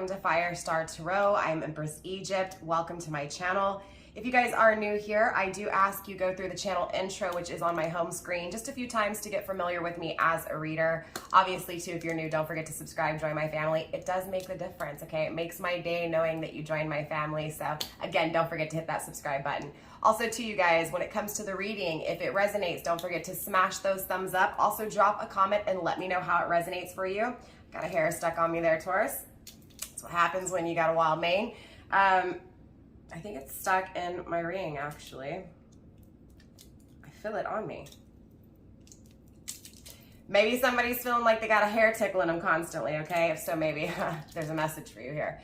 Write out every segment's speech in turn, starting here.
welcome to FireStar Tarot. I'm Empress Egypt. Welcome to my channel. If you guys are new here, I do ask you go through the channel intro, which is on my home screen, just a few times to get familiar with me as a reader. Obviously, too, if you're new, don't forget to subscribe, join my family. It does make the difference, okay? It makes my day knowing that you joined my family. So again, don't forget to hit that subscribe button. Also, to you guys, when it comes to the reading, if it resonates, don't forget to smash those thumbs up. Also, drop a comment and let me know how it resonates for you. Got a hair stuck on me there, Taurus. That's what happens when you got a wild mane. I think it's stuck in my ring, actually. I feel it on me. Maybe somebody's feeling like they got a hair tickling them constantly, okay? If so, maybe there's a message for you here.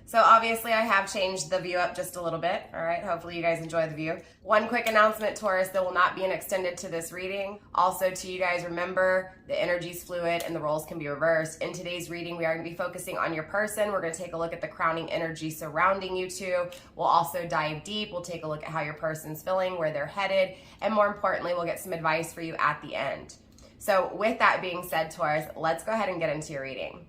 So obviously I have changed the view up just a little bit, all right? Hopefully you guys enjoy the view. One quick announcement, Taurus, there will not be an extended to this reading. Also to you guys, remember the energy's fluid and the roles can be reversed. In today's reading, we are gonna be focusing on your person. We're gonna take a look at the crowning energy surrounding you two. We'll also dive deep. We'll take a look at how your person's feeling, where they're headed, and more importantly, we'll get some advice for you at the end. So with that being said, Taurus, let's go ahead and get into your reading.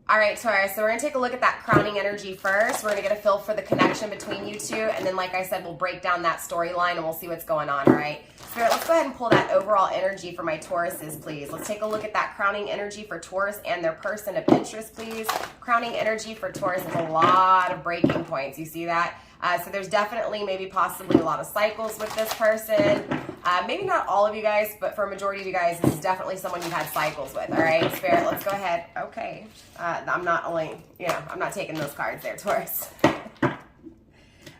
All right, Taurus, so we're gonna take a look at that crowning energy first. We're gonna get a feel for the connection between you two, and then like I said, we'll break down that storyline and we'll see what's going on, all right? Spirit, let's go ahead and pull that overall energy for my Tauruses, please. Let's take a look at that crowning energy for Taurus and their person of interest, please. Crowning energy for Taurus is a lot of breaking points, you see that? So there's definitely maybe possibly a lot of cycles with this person. Maybe not all of you guys, but for a majority of you guys, this is definitely someone you've had cycles with, all right? Spirit, let's go ahead. Okay. I'm not only, I'm not taking those cards there, Taurus.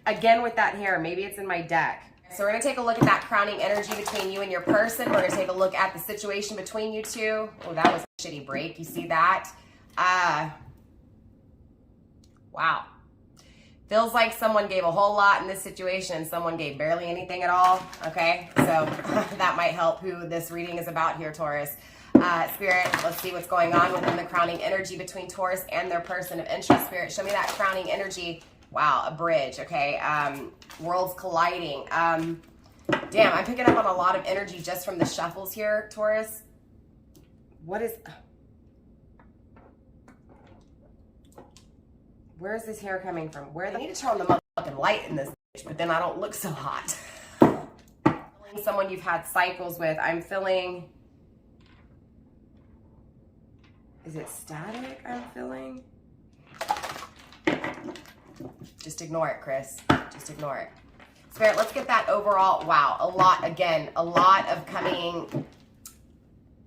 Again, with that hair, maybe it's in my deck. So we're going to take a look at that crowning energy between you and your person. We're going to take a look at the situation between you two. Oh, that was a shitty break. You see that? Wow. Feels like someone gave a whole lot in this situation and someone gave barely anything at all, okay? So that might help who this reading is about here, Taurus. Spirit, let's see what's going on within the crowning energy between Taurus and their person of interest. Spirit, show me that crowning energy. Wow, a bridge, okay? Worlds colliding. Damn, I'm picking up on a lot of energy just from the shuffles here, Taurus. What is... Where's this hair coming from? I need to turn on the motherfucking light in this bitch, but then I don't look so hot. Someone you've had cycles with. I'm feeling... Is it static I'm feeling? Just ignore it, Chris. Just ignore it. Spirit, let's get that overall... Wow, a lot of coming...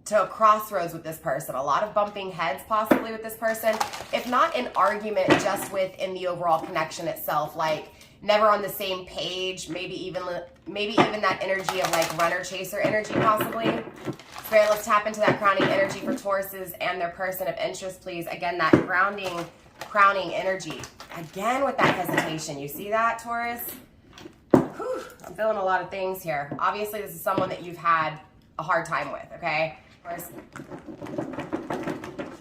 to a crossroads with this person, a lot of bumping heads possibly with this person, if not an argument, just within the overall connection itself, like never on the same page, maybe even that energy of like runner chaser energy possibly. Spirit, let's tap into that crowning energy for Tauruses and their person of interest, please. Again, that crowning energy. Again with that hesitation, you see that, Taurus? Whew, I'm feeling a lot of things here. Obviously, this is someone that you've had a hard time with, okay?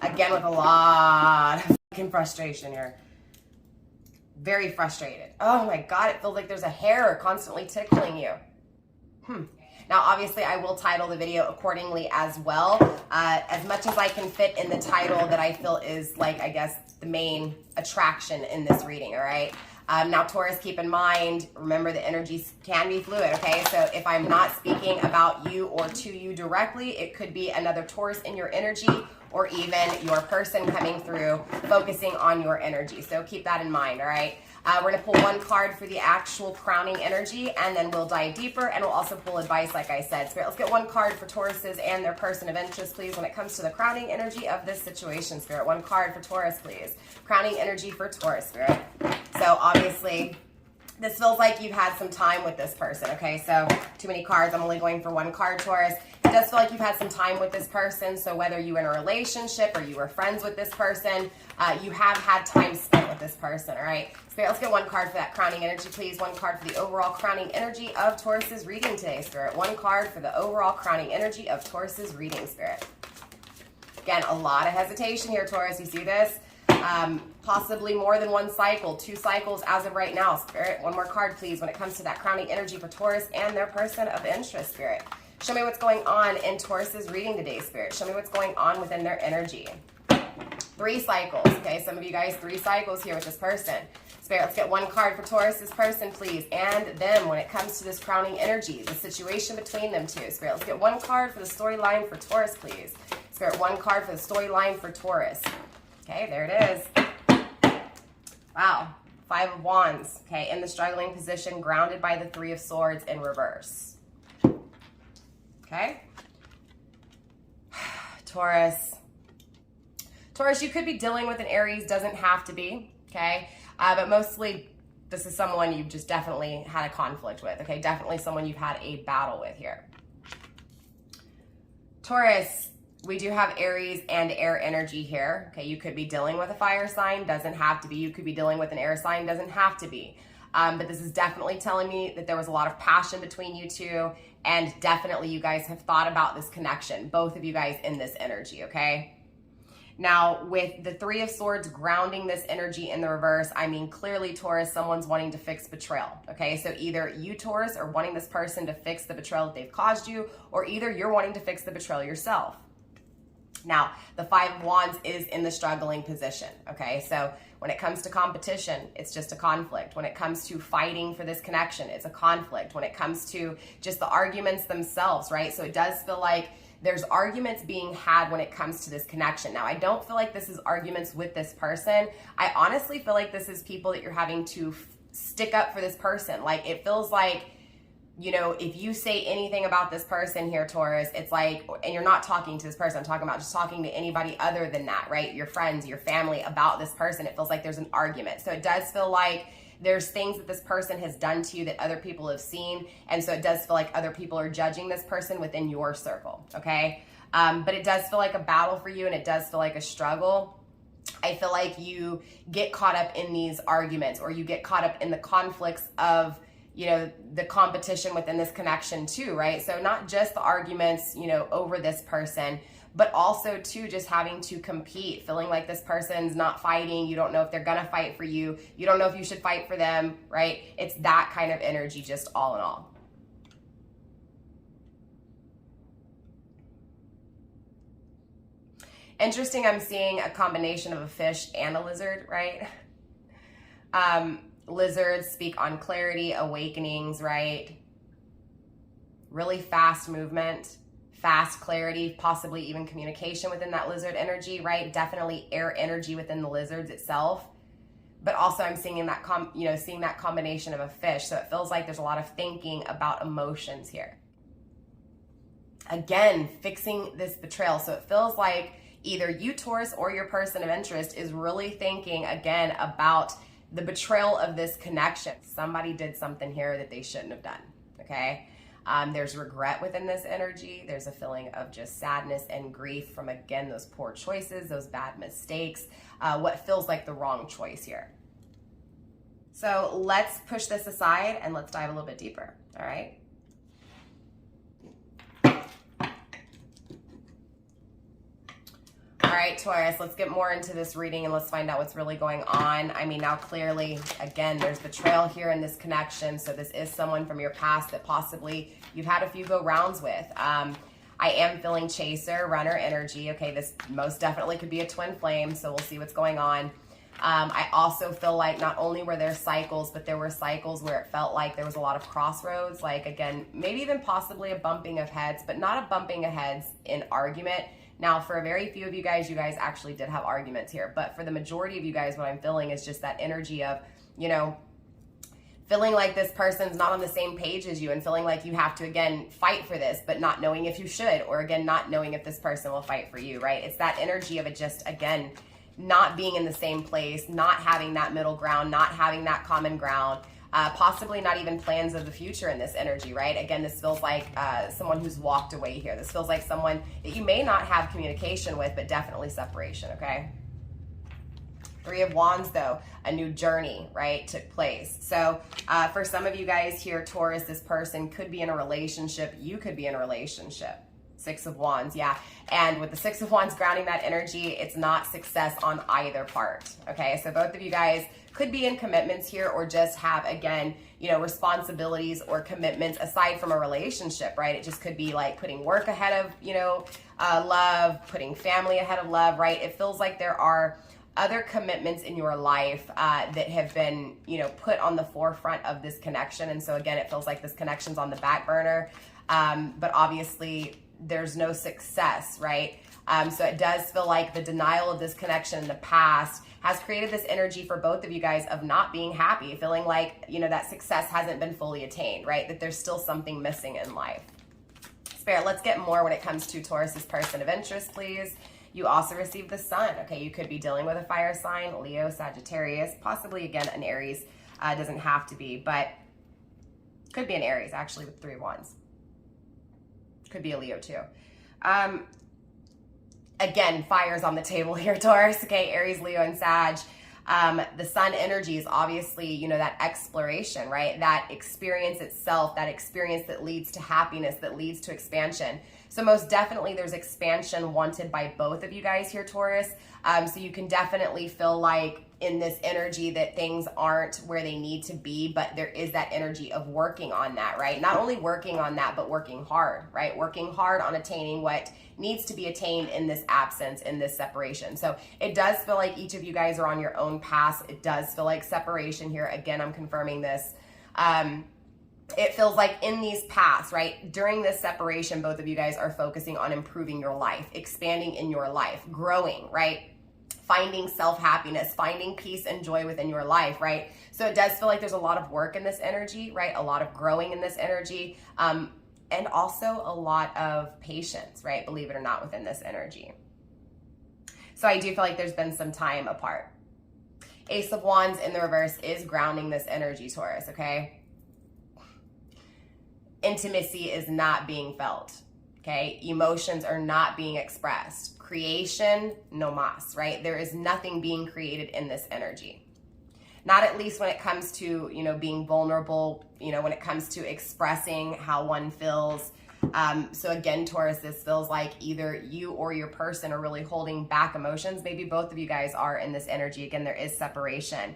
Again with a lot of fucking frustration here. Very frustrated. Oh my God, it feels like there's a hair constantly tickling you. Now, obviously, I will title the video accordingly as well. As much as I can fit in the title that I feel is like, I guess, the main attraction in this reading, all right? Now, Taurus, keep in mind, remember the energies can be fluid, okay? So if I'm not speaking about you or to you directly, it could be another Taurus in your energy or even your person coming through, focusing on your energy. So keep that in mind, all right? We're gonna pull one card for the actual crowning energy, and then we'll dive deeper, and we'll also pull advice, like I said. Spirit, let's get one card for Tauruses and their person of interest, please, when it comes to the crowning energy of this situation, Spirit. One card for Taurus, please. Crowning energy for Taurus, Spirit. So obviously, this feels like you've had some time with this person, okay? So too many cards, I'm only going for one card, Taurus. It does feel like you've had some time with this person, so whether you were in a relationship or you were friends with this person, you have had time spent with this person, all right? Spirit, let's get one card for that crowning energy, please. One card for the overall crowning energy of Taurus's reading today, Spirit. One card for the overall crowning energy of Taurus's reading, Spirit. Again, a lot of hesitation here, Taurus. You see this? Possibly more than one cycle, 2 cycles as of right now. Spirit, one more card, please, when it comes to that crowning energy for Taurus and their person of interest, Spirit. Show me what's going on in Taurus's reading today, Spirit. Show me what's going on within their energy. 3 cycles, okay? Some of you guys, 3 cycles here with this person. Spirit, let's get 1 card for Taurus's person, please, and them when it comes to this crowning energy, the situation between them two. Spirit, let's get 1 card for the storyline for Taurus, please. Spirit, 1 card for the storyline for Taurus. Okay, there it is. Wow. 5 of Wands, okay, in the struggling position, grounded by the 3 of Swords in reverse. Okay. Taurus. Taurus, you could be dealing with an Aries, doesn't have to be, okay? But mostly this is someone you've just definitely had a conflict with, okay? Definitely someone you've had a battle with here. Taurus, we do have Aries and air energy here, okay? You could be dealing with a fire sign, doesn't have to be. You could be dealing with an air sign, doesn't have to be. But this is definitely telling me that there was a lot of passion between you two, and definitely you guys have thought about this connection, both of you guys in this energy, okay? Now, with the 3 of Swords grounding this energy in the reverse, I mean, clearly, Taurus, someone's wanting to fix betrayal, okay? So either you, Taurus, are wanting this person to fix the betrayal that they've caused you, or either you're wanting to fix the betrayal yourself. Now, the 5 of Wands is in the struggling position, okay? So when it comes to competition, it's just a conflict. When it comes to fighting for this connection, it's a conflict. When it comes to just the arguments themselves, right? So it does feel like there's arguments being had when it comes to this connection. Now, I don't feel like this is arguments with this person. I honestly feel like this is people that you're having to stick up for this person. Like, it feels like, you know, if you say anything about this person here, Taurus, it's like, and you're not talking to this person, I'm talking about just talking to anybody other than that, right? Your friends, your family about this person. It feels like there's an argument. So it does feel like there's things that this person has done to you that other people have seen. And so it does feel like other people are judging this person within your circle, okay? But it does feel like a battle for you, and it does feel like a struggle. I feel like you get caught up in these arguments, or you get caught up in the conflicts of, you know, the competition within this connection too, right? So not just the arguments, you know, over this person, but also too just having to compete, feeling like this person's not fighting. You don't know if they're gonna fight for you. You don't know if you should fight for them, right? It's that kind of energy, just all in all. Interesting, I'm seeing a combination of a fish and a lizard, right? Lizards speak on clarity, awakenings, right? Really fast movement, fast clarity, possibly even communication within that lizard energy, right? Definitely air energy within the lizards itself. But also I'm seeing that seeing that combination of a fish. So it feels like there's a lot of thinking about emotions here. Again, fixing this betrayal. So it feels like either you, Taurus, or your person of interest is really thinking again about the betrayal of this connection. Somebody did something here that they shouldn't have done, okay? There's regret within this energy. There's a feeling of just sadness and grief from, again, those poor choices, those bad mistakes, what feels like the wrong choice here. So let's push this aside and let's dive a little bit deeper, all right? All right, Taurus, let's get more into this reading and let's find out what's really going on. I mean, now clearly, again, there's betrayal here in this connection. So this is someone from your past that possibly you've had a few go rounds with. I am feeling chaser, runner energy. Okay, this most definitely could be a twin flame, so we'll see what's going on. I also feel like not only were there cycles, but there were cycles where it felt like there was a lot of crossroads. Like, again, maybe even possibly a bumping of heads, but not a bumping of heads in argument. Now, for a very few of you guys actually did have arguments here. But for the majority of you guys, what I'm feeling is just that energy of, you know, feeling like this person's not on the same page as you and feeling like you have to, again, fight for this, but not knowing if you should, or again, not knowing if this person will fight for you, right? It's that energy of it just, again, not being in the same place, not having that middle ground, not having that common ground. Possibly not even plans of the future in this energy, right? Again, this feels like someone who's walked away here. This feels like someone that you may not have communication with, but definitely separation, okay? 3 of Wands, though, a new journey, right, took place. So for some of you guys here, Taurus, this person could be in a relationship. You could be in a relationship, Six of Wands, yeah. And with the Six of Wands grounding that energy, it's not success on either part, okay? So both of you guys could be in commitments here or just have, again, you know, responsibilities or commitments aside from a relationship, right? It just could be like putting work ahead of, you know, love, putting family ahead of love, right? It feels like there are other commitments in your life that have been, you know, put on the forefront of this connection. And so again, it feels like this connection's on the back burner, but obviously there's no success, right? So it does feel like the denial of this connection in the past has created this energy for both of you guys of not being happy, feeling like, you know, that success hasn't been fully attained, right? That there's still something missing in life. Spirit, let's get more when it comes to Taurus's person of interest, please. You also received the Sun. Okay, you could be dealing with a fire sign, Leo, Sagittarius, possibly, again, an Aries. Doesn't have to be, but could be an Aries, actually, with 3 Wands. Could be a Leo, too. Again, fire's on the table here, Taurus. Okay, Aries, Leo, and Sag. The Sun energy is obviously, you know, that exploration, right? That experience itself, that experience that leads to happiness, that leads to expansion. So most definitely there's expansion wanted by both of you guys here, Taurus. So you can definitely feel like in this energy that things aren't where they need to be, but there is that energy of working on that, right? Not only working on that, but working hard, right? Working hard on attaining what needs to be attained in this absence, in this separation. So it does feel like each of you guys are on your own path. It does feel like separation here. Again, I'm confirming this. It feels like in these paths, right? During this separation, both of you guys are focusing on improving your life, expanding in your life, growing, right? Finding self-happiness, finding peace and joy within your life, right? So it does feel like there's a lot of work in this energy, right? A lot of growing in this energy, and also a lot of patience, right? Believe it or not, within this energy. So I do feel like there's been some time apart. Ace of Wands in the reverse is grounding this energy, Taurus, okay? Intimacy is not being felt, okay? Emotions are not being expressed. Creation, no mas, right? There is nothing being created in this energy. Not at least when it comes to, you know, being vulnerable, you know, when it comes to expressing how one feels. So again, Taurus, this feels like either you or your person are really holding back emotions. Maybe both of you guys are in this energy. Again, there is separation.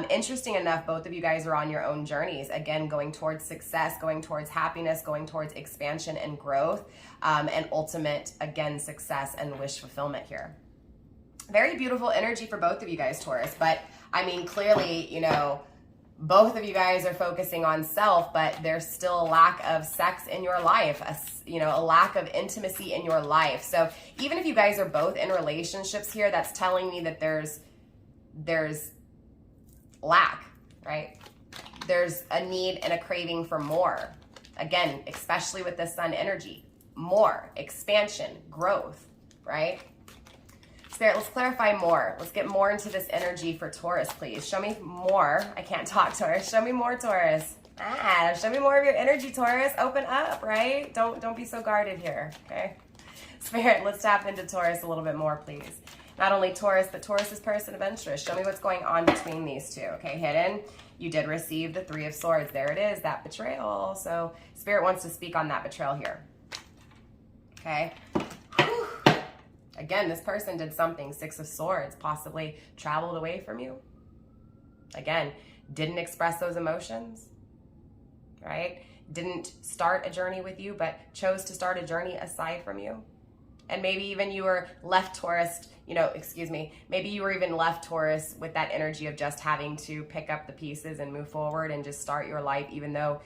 Interesting enough, both of you guys are on your own journeys. Again, going towards success, going towards happiness, going towards expansion and growth, and ultimate, again, success and wish fulfillment here. Very beautiful energy for both of you guys, Taurus. But I mean, clearly, you know, both of you guys are focusing on self, but there's still a lack of sex in your life, a lack of intimacy in your life. So even if you guys are both in relationships here, that's telling me that there's lack, right? There's a need and a craving for more. Again, especially with the Sun energy, more expansion, growth, right? Spirit, let's clarify more. Let's get more into this energy for Taurus, please. Show me more. I can't talk, Taurus. Show me more, Taurus. Show me more of your energy, Taurus. Open up, right? Don't be so guarded here, okay? Spirit, let's tap into Taurus a little bit more, please. Not only Taurus, but Taurus's person of interest. Show me what's going on between these two, okay? Hidden, you did receive the 3 of Swords. There it is, that betrayal. So Spirit wants to speak on that betrayal here, okay? Whew. Again, this person did something, 6 of Swords, possibly traveled away from you. Again, didn't express those emotions, right? Didn't start a journey with you, but chose to start a journey aside from you. And maybe even you were left Taurus, maybe you were even left Taurus with that energy of just having to pick up the pieces and move forward and just start your life, even though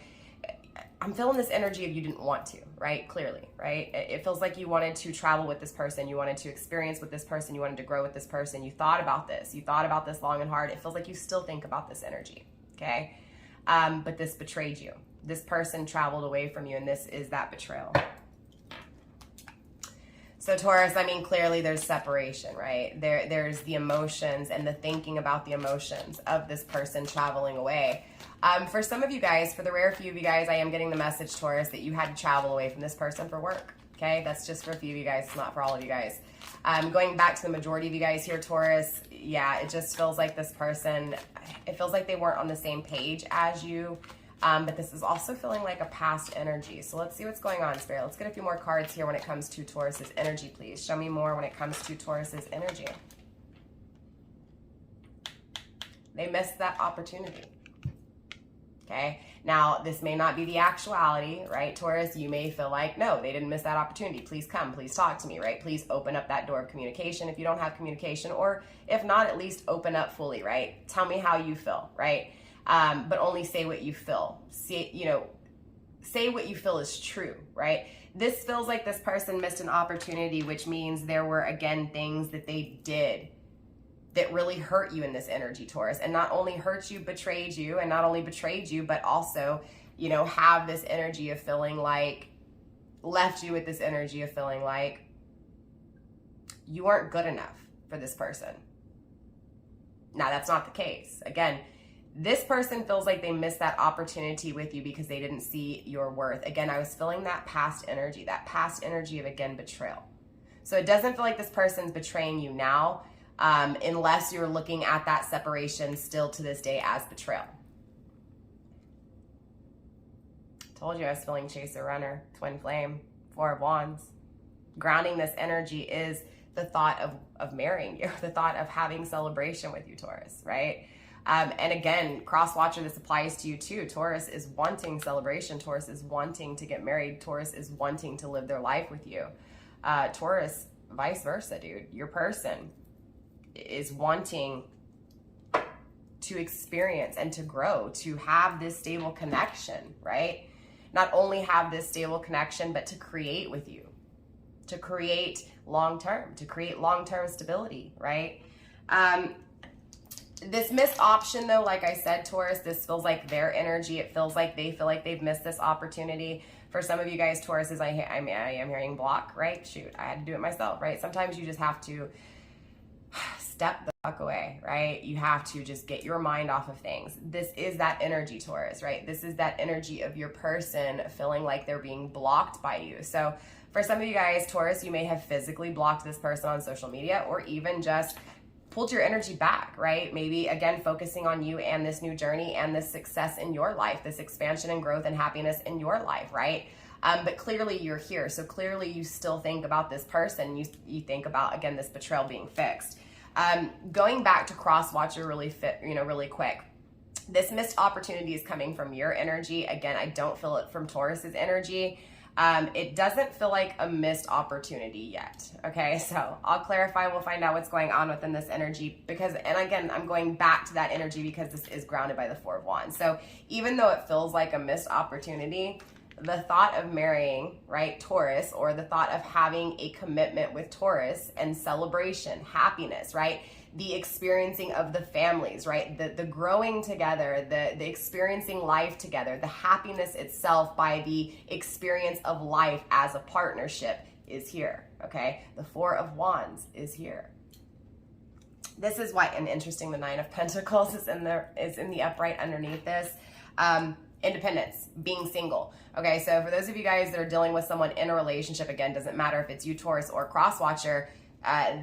I'm feeling this energy of you didn't want to, right? Clearly, right? It feels like you wanted to travel with this person. You wanted to experience with this person. You wanted to grow with this person. You thought about this. You thought about this long and hard. It feels like you still think about this energy, okay? But this betrayed you. This person traveled away from you, and this is that betrayal. So Taurus, I mean, clearly there's separation, right? There's the emotions and the thinking about the emotions of this person traveling away. For some of you guys, for the rare few of you guys, I am getting the message, Taurus, that you had to travel away from this person for work, okay? That's just for a few of you guys, it's not for all of you guys. Going back to the majority of you guys here, Taurus, yeah, it just feels like this person, it feels like they weren't on the same page as you. But this is also feeling like a past energy. So let's see what's going on, Spirit. Let's get a few more cards here when it comes to Taurus's energy, please. Show me more when it comes to Taurus's energy. They missed that opportunity. Okay, now this may not be the actuality, right, Taurus? You may feel like, no, they didn't miss that opportunity. Please come, please talk to me, right? Please open up that door of communication if you don't have communication, or if not, at least open up fully, right? Tell me how you feel, right? But only say what you feel. Say, say what you feel is true, right? This feels like this person missed an opportunity, which means there were, again, things that they did that really hurt you in this energy, Taurus, and not only hurt you, betrayed you, and not only betrayed you, but also, have this energy of feeling like, left you with this energy of feeling like you weren't good enough for this person. Now, that's not the case. Again, this person feels like they missed that opportunity with you because they didn't see your worth. Again, I was feeling that past energy of, again, betrayal. So it doesn't feel like this person's betraying you now, unless you're looking at that separation still to this day as betrayal. Told you I was feeling chaser, runner, twin flame, 4 of wands. Grounding this energy is the thought of marrying you, the thought of having celebration with you, Taurus, right? And again, cross watcher, this applies to you too. Taurus is wanting celebration. Taurus is wanting to get married. Taurus is wanting to live their life with you. Taurus, vice versa, dude. Your person is wanting to experience and to grow, to have this stable connection, right? Not only have this stable connection, but to create with you, to create long-term stability, right? This missed option though, like I said, Taurus, this feels like their energy. It feels like they feel like they've missed this opportunity. For some of you guys, Tauruses, I am hearing block, right? Shoot, I had to do it myself, right? Sometimes you just have to step the fuck away, right? You have to just get your mind off of things. This is that energy, Taurus, right? This is that energy of your person feeling like they're being blocked by you. So for some of you guys, Taurus, you may have physically blocked this person on social media, or even just pulled your energy back, right? Maybe, again, focusing on you and this new journey and this success in your life, this expansion and growth and happiness in your life, right? But clearly you're here. So clearly you still think about this person. You think about, again, this betrayal being fixed. Going back to cross watcher really quick. This missed opportunity is coming from your energy. Again, I don't feel it from Taurus's energy. It doesn't feel like a missed opportunity yet. Okay, so I'll clarify. We'll find out what's going on within this energy and again, I'm going back to that energy because this is grounded by the 4 of wands. So even though it feels like a missed opportunity, the thought of marrying, right, Taurus, or the thought of having a commitment with Taurus and celebration, happiness, right? The experiencing of the families, right? The growing together, the experiencing life together, the happiness itself by the experience of life as a partnership is here, okay? The 4 of wands is here. This is why, and interesting, the 9 of pentacles is in the upright underneath this. Independence, being single. Okay, so for those of you guys that are dealing with someone in a relationship, again, doesn't matter if it's you, Taurus, or cross watcher,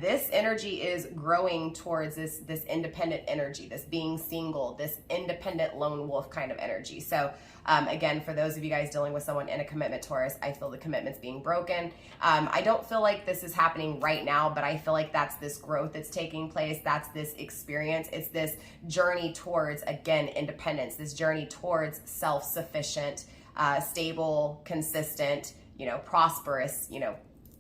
this energy is growing towards this independent energy, this being single, this independent lone wolf kind of energy. So again, for those of you guys dealing with someone in a commitment, Taurus, I feel the commitment's being broken. I don't feel like this is happening right now, but I feel like that's this growth that's taking place. That's this experience. It's this journey towards, again, independence, this journey towards self-sufficient, stable, consistent, prosperous,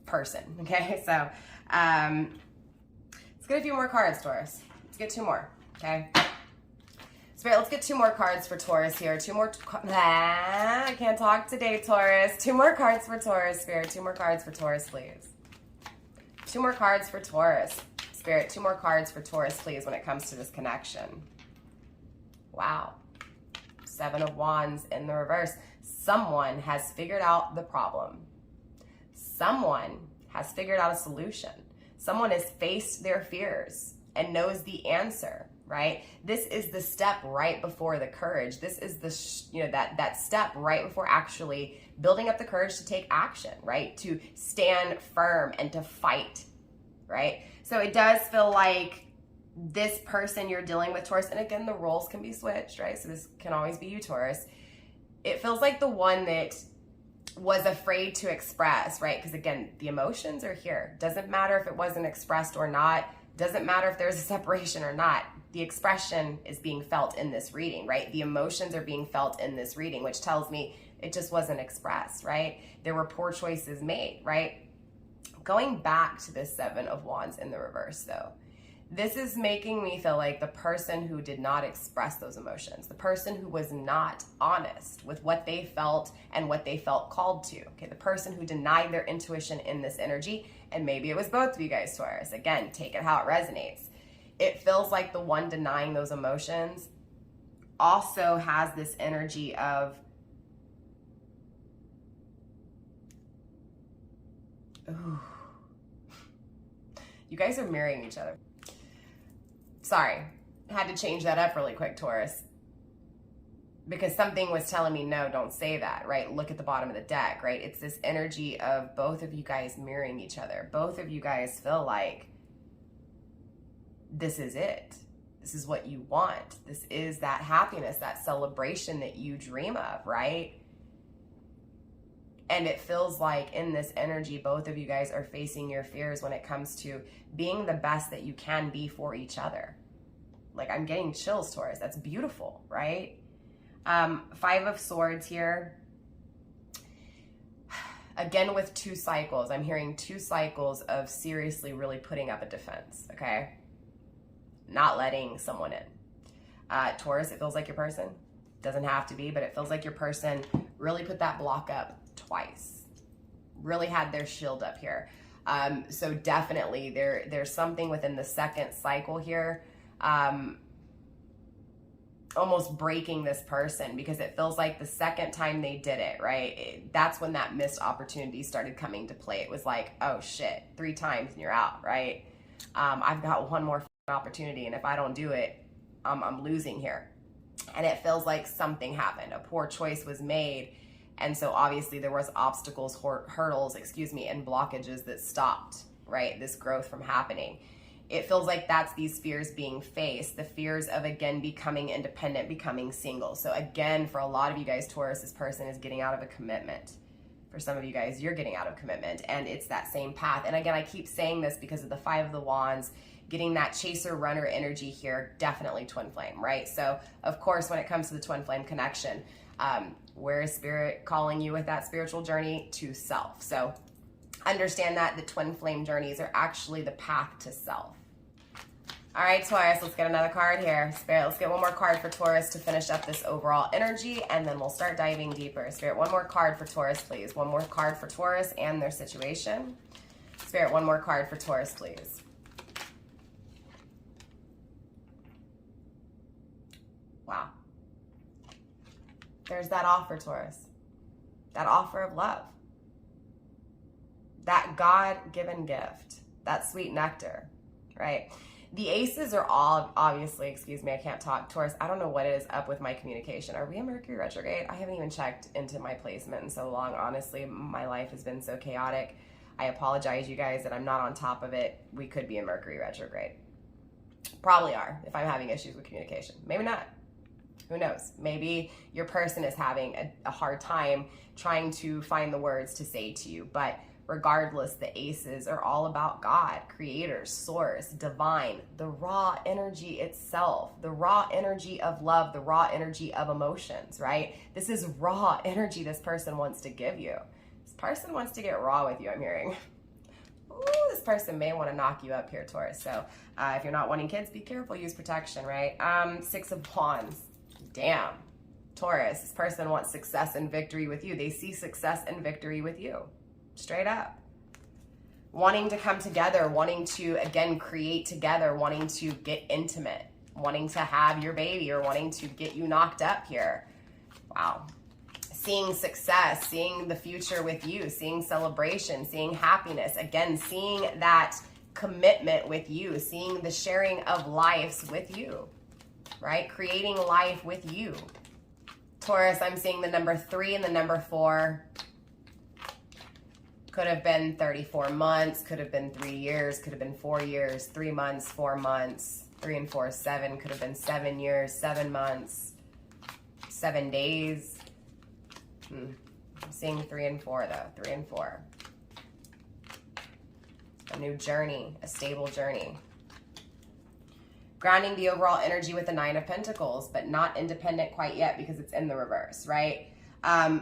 person. Okay, so let's get a few more cards, Taurus. Let's get 2 more, okay? Spirit, let's get 2 more cards for Taurus here. 2 more, I can't talk today, Taurus. 2 more cards for Taurus, Spirit. 2 more cards for Taurus, please. 2 more cards for Taurus. Spirit, 2 more cards for Taurus, please, when it comes to this connection. Wow. 7 of wands in the reverse. Someone has figured out the problem. Someone has figured out a solution. Someone has faced their fears and knows the answer, right? This is the step right before the courage. This is the, that step right before actually building up the courage to take action, right? To stand firm and to fight, right? So it does feel like this person you're dealing with, Taurus, and again, the roles can be switched, right? So this can always be you, Taurus. it feels like the one that was afraid to express, right? Because again, the emotions are here. Doesn't matter if it wasn't expressed or not. Doesn't matter if there's a separation or not. The expression is being felt in this reading, right? The emotions are being felt in this reading, which tells me it just wasn't expressed, right? There were poor choices made, right? Going back to the Seven of Wands in the reverse though, this is making me feel like the person who did not express those emotions, the person who was not honest with what they felt and what they felt called to, okay? The person who denied their intuition in this energy, and maybe it was both of you guys, Taurus. Again, take it how it resonates. It feels like the one denying those emotions also has this energy of, ooh, you guys are mirroring each other. Sorry, had to change that up really quick, Taurus, because something was telling me, no, don't say that, right? Look at the bottom of the deck, right? It's this energy of both of you guys mirroring each other. Both of you guys feel like this is it. This is what you want. This is that happiness, that celebration that you dream of, right? And it feels like in this energy, both of you guys are facing your fears when it comes to being the best that you can be for each other. Like, I'm getting chills, Taurus. That's beautiful, right? Five of Swords here. Again, with 2 cycles. I'm hearing 2 cycles of seriously really putting up a defense, okay? Not letting someone in. Taurus, it feels like your person. Doesn't have to be, but it feels like your person really put that block up twice. Really had their shield up here. So definitely there's something within the second cycle here, almost breaking this person, because it feels like the second time they did it, right? That's when that missed opportunity started coming to play. It was like, oh shit, 3 times and you're out, right? I've got one more opportunity, and if I don't do it, I'm losing here. And it feels like something happened. A poor choice was made. And so obviously there was obstacles, hurdles, and blockages that stopped, right, this growth from happening. It feels like that's these fears being faced, the fears of, again, becoming independent, becoming single. So again, for a lot of you guys, Taurus, this person is getting out of a commitment. For some of you guys, you're getting out of commitment, and it's that same path. And again, I keep saying this because of the Five of the Wands, getting that chaser runner energy here, definitely twin flame, right? So of course, when it comes to the twin flame connection, where is spirit calling you with that spiritual journey? To self. So understand that the twin flame journeys are actually the path to self. All right, Taurus, let's get another card here. Spirit, let's get one more card for Taurus to finish up this overall energy, and then we'll start diving deeper. Spirit, one more card for Taurus, please. One more card for Taurus and their situation. Spirit, one more card for Taurus, please. Wow. There's that offer, Taurus. That offer of love. That God-given gift. That sweet nectar, right? The aces are all, obviously, excuse me, I can't talk, Taurus. I don't know what is up with my communication. Are we in Mercury retrograde? I haven't even checked into my placement in so long. Honestly, my life has been so chaotic. I apologize, you guys, that I'm not on top of it. We could be in Mercury retrograde. Probably are, if I'm having issues with communication. Maybe not. Who knows? Maybe your person is having a hard time trying to find the words to say to you. But regardless, the aces are all about God, creator, source, divine, the raw energy itself, the raw energy of love, the raw energy of emotions, right? This is raw energy this person wants to give you. This person wants to get raw with you, I'm hearing. Ooh, this person may want to knock you up here, Taurus. So if you're not wanting kids, be careful, use protection, right? 6 of Wands. Damn. Taurus, this person wants success and victory with you. They see success and victory with you. Straight up. Wanting to come together, wanting to, again, create together, wanting to get intimate, wanting to have your baby, or wanting to get you knocked up here. Wow. Seeing success, seeing the future with you, seeing celebration, seeing happiness. Again, seeing that commitment with you, seeing the sharing of lives with you, right? Creating life with you. Taurus, I'm seeing the number 3 and the number 4. Could have been 34 months, could have been 3 years, could have been 4 years, 3 months, 4 months, 3 and 4 is 7, could have been 7 years, 7 months, 7 days. I'm seeing 3 and 4 though, 3 and 4. A new journey, a stable journey. Grounding the overall energy with the 9 of Pentacles, but not independent quite yet because it's in the reverse, right?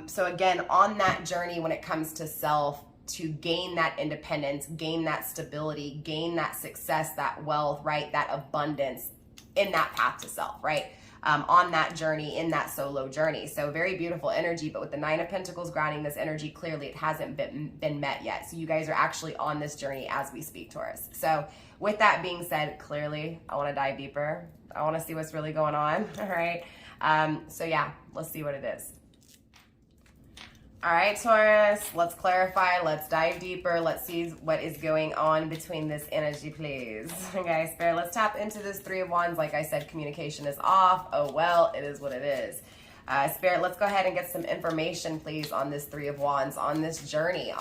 So again, on that journey when it comes to self, to gain that independence, gain that stability, gain that success, that wealth, right? That abundance in that path to self, right? On that journey, in that solo journey. So very beautiful energy, but with the 9 of Pentacles grounding this energy, clearly it hasn't been met yet. So you guys are actually on this journey as we speak, Taurus. So with that being said, clearly I want to dive deeper. I want to see what's really going on, all right? So yeah, let's see what it is. All right, Taurus, let's clarify. Let's dive deeper. Let's see what is going on between this energy, please. Okay, Spirit, let's tap into this 3 of Wands. Like I said, communication is off. Oh, well, it is what it is. Spirit, let's go ahead and get some information, please, on this 3 of Wands, on this journey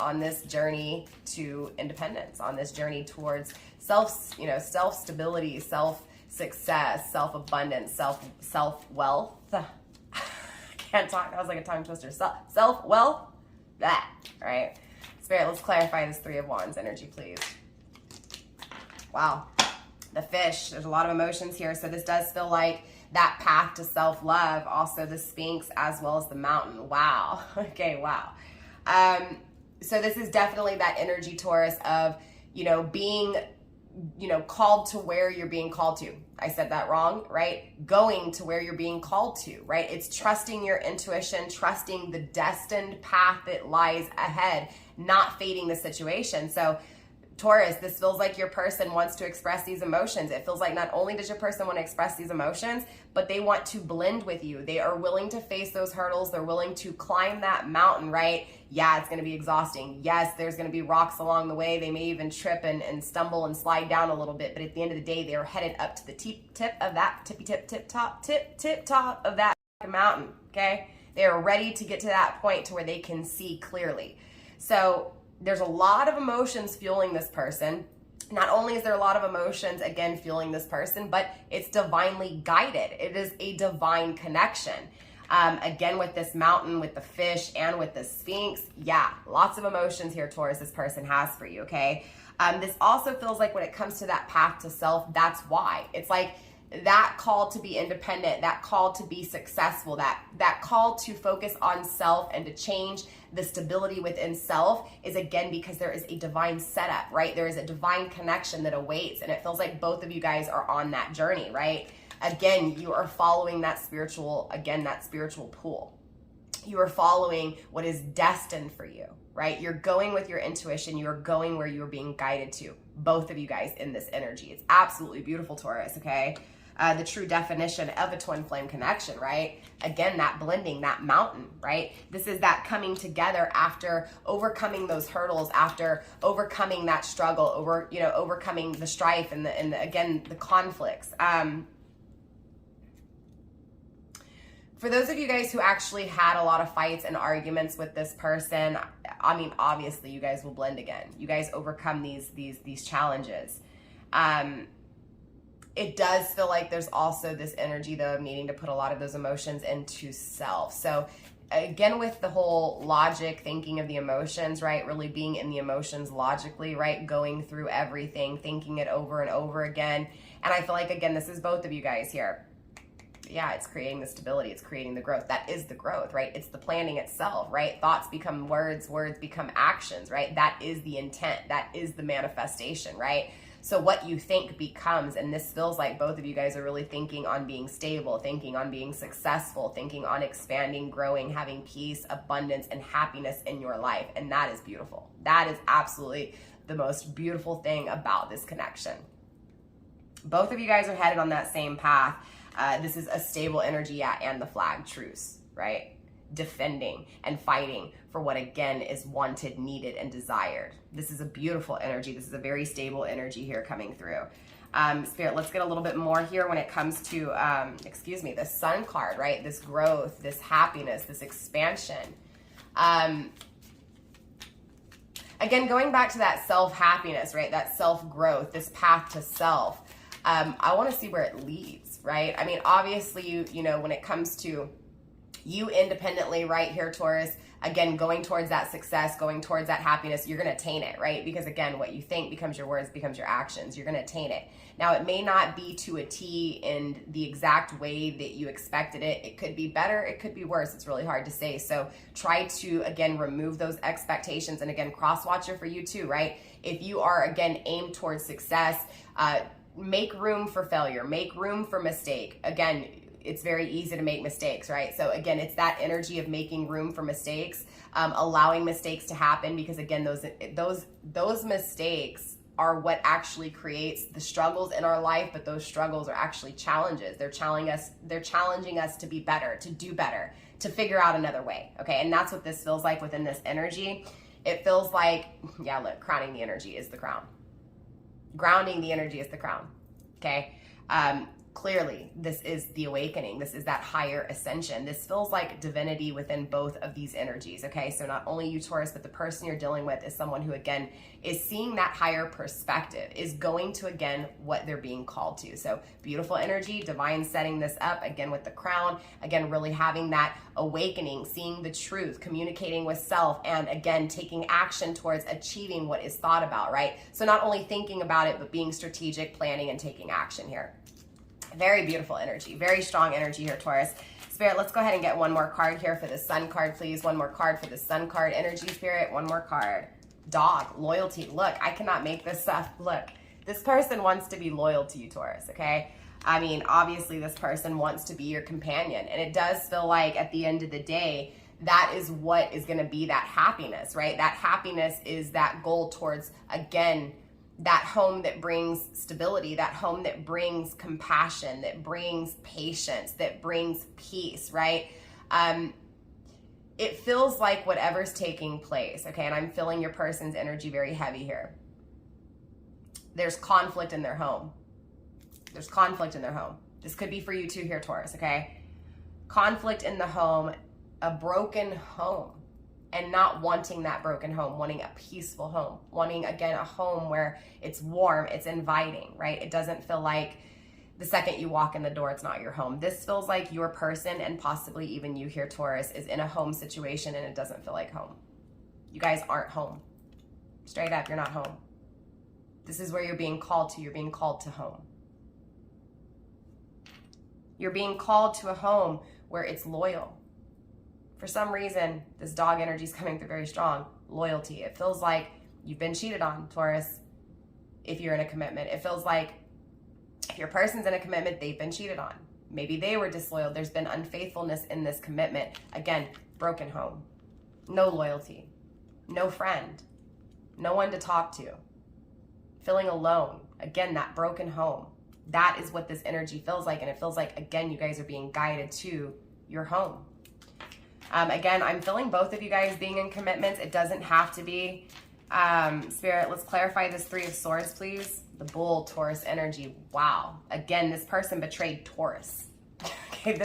to independence, on this journey towards self-stability, self-success, self-abundance, self-wealth. Can't talk. That was like a tongue twister. Self-wealth, that, right? Spirit, let's clarify this 3 of Wands energy, please. Wow. The fish. There's a lot of emotions here. So this does feel like that path to self-love. Also the Sphinx as well as the mountain. Wow. Okay, wow. So this is definitely that energy, Taurus, of, being, called to where you're being called to. I said that wrong, right? Going to where you're being called to, right? It's trusting your intuition, trusting the destined path that lies ahead, not fading the situation. So Taurus, this feels like your person wants to express these emotions. It feels like not only does your person want to express these emotions, but they want to blend with you. They are willing to face those hurdles. They're willing to climb that mountain, right? Yeah, it's going to be exhausting. Yes, there's going to be rocks along the way. They may even trip and stumble and slide down a little bit. But at the end of the day, they are headed up to the tip top of that mountain, okay? They are ready to get to that point to where they can see clearly. So there's a lot of emotions fueling this person. Not only is there a lot of emotions, again, fueling this person, but it's divinely guided. It is a divine connection. Again, with this mountain, with the fish, and with the Sphinx, yeah, lots of emotions here, Taurus, this person has for you, okay? This also feels like when it comes to that path to self, that's why. It's like that call to be independent, that call to be successful, that call to focus on self and to change the stability within self is, again, because there is a divine setup, right? There is a divine connection that awaits, and it feels like both of you guys are on that journey, right? Again, you are following that spiritual pool. You are following what is destined for you, right? You're going with your intuition. You're going where you're being guided to. Both of you guys in this energy. It's absolutely beautiful, Taurus, okay? The true definition of a twin flame connection, right? Again, that blending, that mountain, right? This is that coming together after overcoming those hurdles, after overcoming that struggle, overcoming the strife and again, the conflicts. For those of you guys who actually had a lot of fights and arguments with this person, I mean, obviously you guys will blend again. You guys overcome these challenges. It does feel like there's also this energy, though, of needing to put a lot of those emotions into self. So again, with the whole logic, thinking of the emotions, right? Really being in the emotions logically, right? Going through everything, thinking it over and over again. And I feel like, again, this is both of you guys here. Yeah, it's creating the stability. It's creating the growth. That is the growth, right? It's the planning itself, right? Thoughts become words, words become actions, right? That is the intent. That is the manifestation, right? So what you think becomes, and this feels like both of you guys are really thinking on being stable, thinking on being successful, thinking on expanding, growing, having peace, abundance, and happiness in your life. And that is beautiful. That is absolutely the most beautiful thing about this connection. Both of you guys are headed on that same path. This is a stable energy, yeah, and the flag, truce, right? Defending and fighting for what, again, is wanted, needed, and desired. This is a beautiful energy. This is a very stable energy here coming through. Spirit, let's get a little bit more here when it comes to, the Sun card, right? This growth, this happiness, this expansion. Again, going back to that self-happiness, right? That self-growth, this path to self. I want to see where it leads, right? I mean, obviously, you know, when it comes to You independently right here, Taurus, again, going towards that success, going towards that happiness, you're going to attain it, right? Because again, what you think becomes your words, becomes your actions. You're going to attain it. Now, it may not be to a T in the exact way that you expected it. It could be better. It could be worse. It's really hard to say. So try to, again, remove those expectations. And again, cross watcher for you too, right? If you are, again, aimed towards success, make room for failure, make room for mistake. Again, it's very easy to make mistakes, right? So again, it's that energy of making room for mistakes, allowing mistakes to happen, because again, those mistakes are what actually creates the struggles in our life, but those struggles are actually challenges. They're challenging us to be better, to do better, to figure out another way, okay? And that's what this feels like within this energy. It feels like, yeah, look, crowning the energy is the crown. Grounding the energy is the crown, okay? Clearly, this is the awakening. This is that higher ascension. This feels like divinity within both of these energies, okay? So not only you, Taurus, but the person you're dealing with is someone who, again, is seeing that higher perspective, is going to, again, what they're being called to. So beautiful energy, divine setting this up, again, with the crown, again, really having that awakening, seeing the truth, communicating with self, and again, taking action towards achieving what is thought about, right? So not only thinking about it, but being strategic, planning, and taking action here. Very beautiful energy, very strong energy here, Taurus. Spirit, let's go ahead and get one more card here for the Sun card, please. One more card for the Sun card. Energy, Spirit, one more card. Dog, loyalty. Look, I cannot make this up. Look, this person wants to be loyal to you, Taurus, okay? I mean, obviously this person wants to be your companion, and it does feel like at the end of the day, that is what is going to be that happiness, right? That happiness is that goal towards, again, that home that brings stability, that home that brings compassion, that brings patience, that brings peace, right? It feels like whatever's taking place, okay? And I'm feeling your person's energy very heavy here. There's conflict in their home. There's conflict in their home. This could be for you too here, Taurus, okay? Conflict in the home, a broken home. And not wanting that broken home, wanting a peaceful home, wanting, again, a home where it's warm, it's inviting, right? It doesn't feel like the second you walk in the door, it's not your home. This feels like your person, and possibly even you here, Taurus, is in a home situation and it doesn't feel like home. You guys aren't home. Straight up, you're not home. This is where you're being called to. You're being called to home. You're being called to a home where it's loyal. For some reason, this dog energy is coming through very strong. Loyalty. It feels like you've been cheated on, Taurus, if you're in a commitment. It feels like if your person's in a commitment, they've been cheated on. Maybe they were disloyal. There's been unfaithfulness in this commitment. Again, broken home. No loyalty. No friend. No one to talk to. Feeling alone. Again, that broken home. That is what this energy feels like. And it feels like, again, you guys are being guided to your home. Again, I'm feeling both of you guys being in commitments. It doesn't have to be. Spirit, let's clarify this Three of Swords, please. The Bull, Taurus energy. Wow. Again, this person betrayed Taurus. Okay,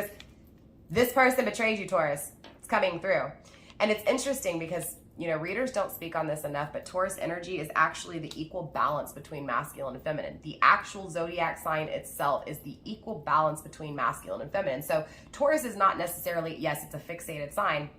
this person betrayed you, Taurus. It's coming through. And it's interesting because, you know, readers don't speak on this enough, but Taurus energy is actually the equal balance between masculine and feminine. The actual zodiac sign itself is the equal balance between masculine and feminine. So Taurus is not necessarily, yes, it's a fixated sign,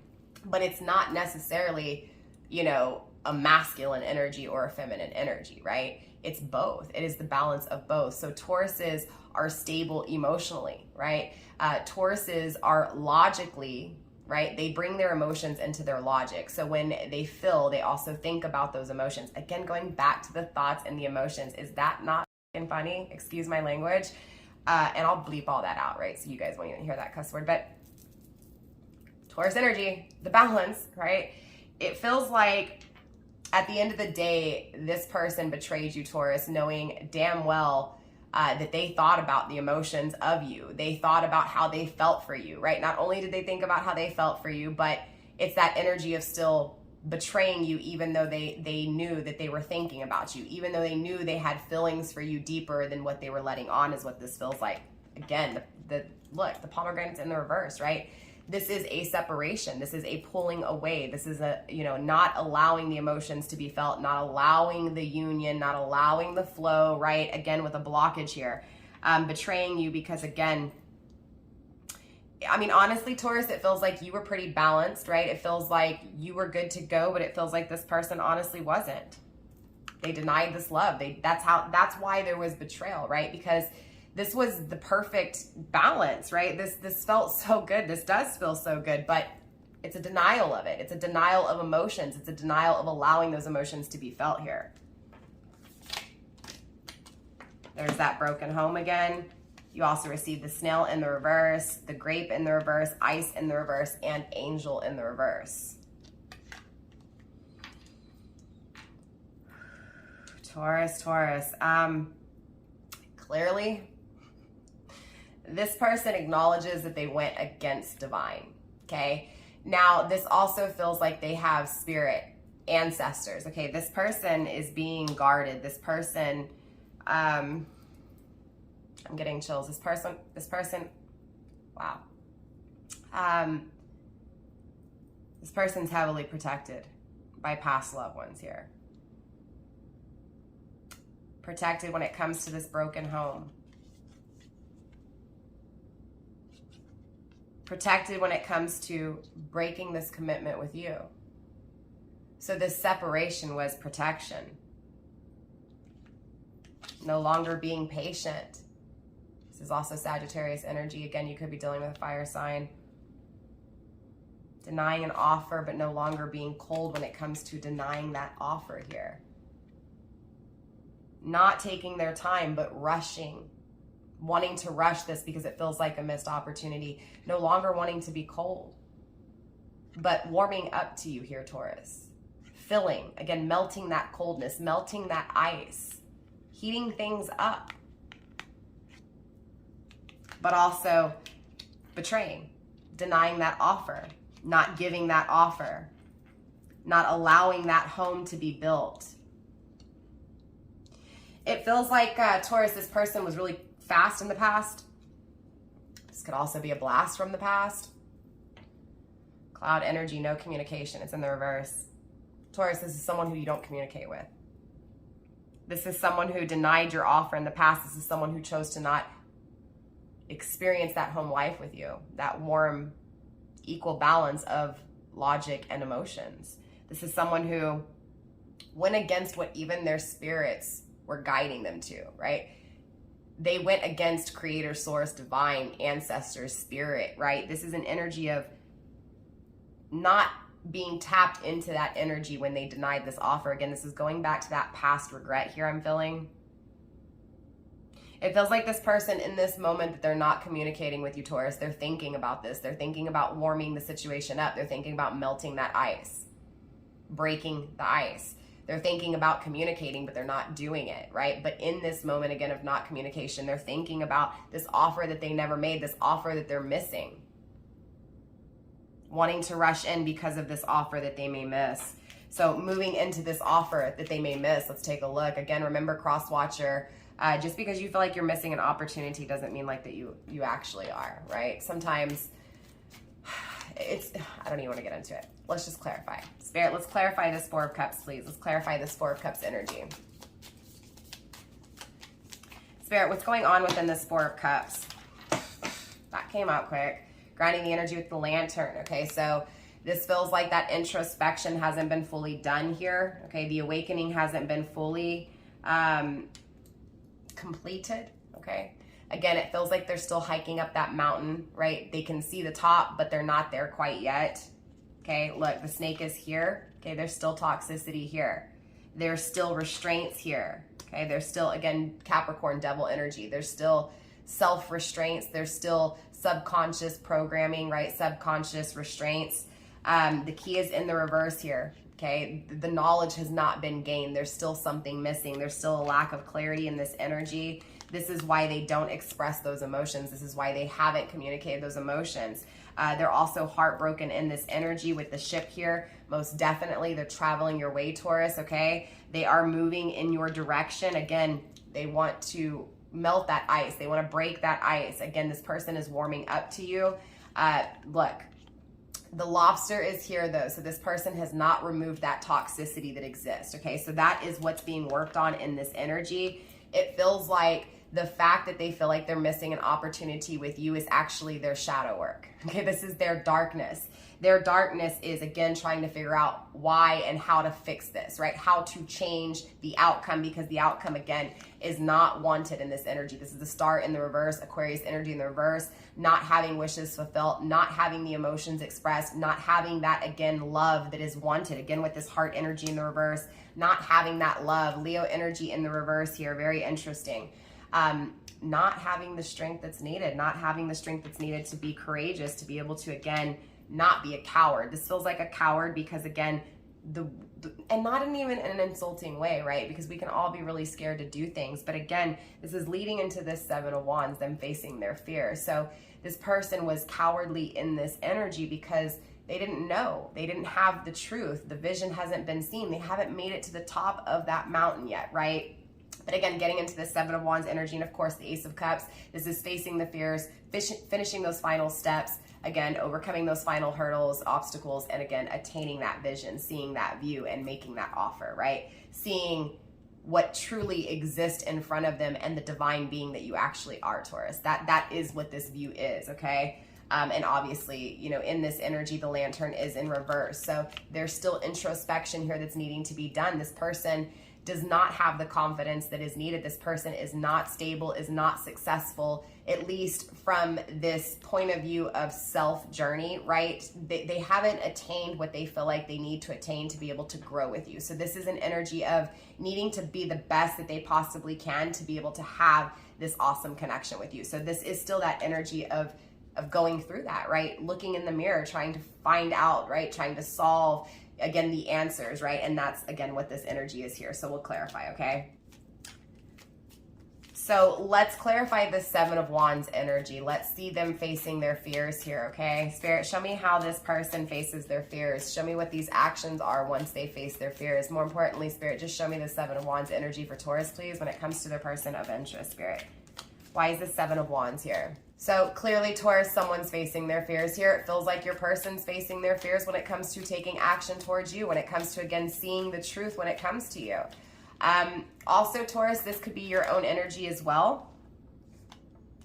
but it's not necessarily, you know, a masculine energy or a feminine energy, right? It's both. It is the balance of both. So Tauruses are stable emotionally, right? Tauruses are logically, right? They bring their emotions into their logic. So when they feel, they also think about those emotions. Again, going back to the thoughts and the emotions. Is that not fucking funny? Excuse my language. And I'll bleep all that out, right? So you guys won't even hear that cuss word. But Taurus energy, the balance, right? It feels like at the end of the day, this person betrayed you, Taurus, knowing damn well that they thought about the emotions of you. They thought about how they felt for you, right? Not only did they think about how they felt for you, but it's that energy of still betraying you, even though they knew that they were thinking about you, even though they knew they had feelings for you deeper than what they were letting on, is what this feels like. Again, look, the pomegranate's in the reverse, right? This is a separation. This is a pulling away. This is a, you know, not allowing the emotions to be felt, not allowing the union, not allowing the flow, right? Again, with a blockage here. Betraying you because, again, I mean, honestly, Taurus, it feels like you were pretty balanced, right? It feels like you were good to go, but it feels like this person honestly wasn't. They denied this love. That's why there was betrayal, right? Because this was the perfect balance, right? This felt so good. This does feel so good, but it's a denial of it. It's a denial of emotions. It's a denial of allowing those emotions to be felt here. There's that broken home again. You also receive the snail in the reverse, the grape in the reverse, ice in the reverse, and angel in the reverse. Taurus. Clearly, this person acknowledges that they went against divine, okay? Now, this also feels like they have spirit ancestors, okay? This person is being guarded. This person, I'm getting chills. This person, wow. This person's heavily protected by past loved ones here. Protected when it comes to this broken home. Protected when it comes to breaking this commitment with you. So this separation was protection. No longer being patient. This is also Sagittarius energy. Again, you could be dealing with a fire sign. Denying an offer, but no longer being cold when it comes to denying that offer here. Not taking their time, but rushing. Wanting to rush this because it feels like a missed opportunity. No longer wanting to be cold, but warming up to you here, Taurus. Filling, again, melting that coldness, melting that ice, heating things up. But also betraying, denying that offer, not giving that offer, not allowing that home to be built. It feels like, Taurus, this person was really fast in the past. This could also be a blast from the past. Cloud energy, no communication. It's in the reverse. Taurus, this is someone who you don't communicate with. This is someone who denied your offer in the past. This is someone who chose to not experience that home life with you, that warm, equal balance of logic and emotions. This is someone who went against what even their spirits were guiding them to, right? They went against creator, source, divine, ancestors, spirit, right? This is an energy of not being tapped into that energy when they denied this offer. Again, this is going back to that past regret here I'm feeling. It feels like this person in this moment that they're not communicating with you, Taurus. They're thinking about this. They're thinking about warming the situation up. They're thinking about melting that ice, breaking the ice. They're thinking about communicating, but they're not doing it, right? But in this moment, again, of not communication, they're thinking about this offer that they never made, this offer that they're missing. Wanting to rush in because of this offer that they may miss. So moving into this offer that they may miss, let's take a look. Again, remember, cross-watcher, just because you feel like you're missing an opportunity doesn't mean like that you actually are, right? Sometimes I don't even want to get into it. Let's just clarify. Spirit, let's clarify this Four of Cups, please. Let's clarify this Four of Cups energy. Spirit, what's going on within this Four of Cups? That came out quick. Grounding the energy with the Lantern. Okay, so this feels like that introspection hasn't been fully done here. Okay, the awakening hasn't been fully completed. Okay. Again, it feels like they're still hiking up that mountain, right? They can see the top, but they're not there quite yet. Okay, look, the snake is here. Okay, there's still toxicity here. There's still restraints here. Okay, there's still, again, Capricorn devil energy. There's still self-restraints. There's still subconscious programming, right? Subconscious restraints. The key is in the reverse here. Okay, the knowledge has not been gained. There's still something missing. There's still a lack of clarity in this energy. This is why they don't express those emotions. This is why they haven't communicated those emotions. They're also heartbroken in this energy with the ship here. Most definitely, they're traveling your way, Taurus, okay? They are moving in your direction. Again, they want to melt that ice. They want to break that ice. Again, this person is warming up to you. Look, the lobster is here though. So this person has not removed that toxicity that exists, okay? So that is what's being worked on in this energy. It feels like the fact that they feel like they're missing an opportunity with you is actually their shadow work. Okay, this is their darkness. Their darkness is, again, trying to figure out why and how to fix this, right? How to change the outcome, because the outcome, again, is not wanted in this energy. This is the Star in the reverse, Aquarius energy in the reverse, not having wishes fulfilled, not having the emotions expressed, not having that, again, love that is wanted, again, with this heart energy in the reverse, not having that love. Leo energy in the reverse here, very interesting. Not having the strength that's needed, not having the strength that's needed to be courageous, to be able to, again, not be a coward. This feels like a coward because, again, and not in even an insulting way, right? Because we can all be really scared to do things. But again, this is leading into this Seven of Wands, them facing their fear. So this person was cowardly in this energy because they didn't know. They didn't have the truth. The vision hasn't been seen. They haven't made it to the top of that mountain yet, right? But again, getting into the Seven of Wands energy, and of course the Ace of Cups, this is facing the fears, finishing those final steps, again, overcoming those final hurdles, obstacles, and again, attaining that vision, seeing that view and making that offer, right? Seeing what truly exists in front of them and the divine being that you actually are, Taurus. That is what this view is, okay? And obviously, you know, in this energy, the Lantern is in reverse. So there's still introspection here that's needing to be done. This person does not have the confidence that is needed. This person is not stable, is not successful, at least from this point of view of self-journey, right? They haven't attained what they feel like they need to attain to be able to grow with you. So this is an energy of needing to be the best that they possibly can to be able to have this awesome connection with you. So this is still that energy of going through that, right? Looking in the mirror, trying to find out, right? Trying to solve, again, the answers, right? And that's, again, what this energy is here. So we'll clarify, okay? So let's clarify the Seven of Wands energy. Let's see them facing their fears here, okay? Spirit, show me how this person faces their fears. Show me what these actions are once they face their fears. More importantly, Spirit, just show me the Seven of Wands energy for Taurus, please, when it comes to their person of interest, Spirit. Why is the Seven of Wands here? So clearly, Taurus, someone's facing their fears here. It feels like your person's facing their fears when it comes to taking action towards you, when it comes to, again, seeing the truth when it comes to you. Also, Taurus, this could be your own energy as well.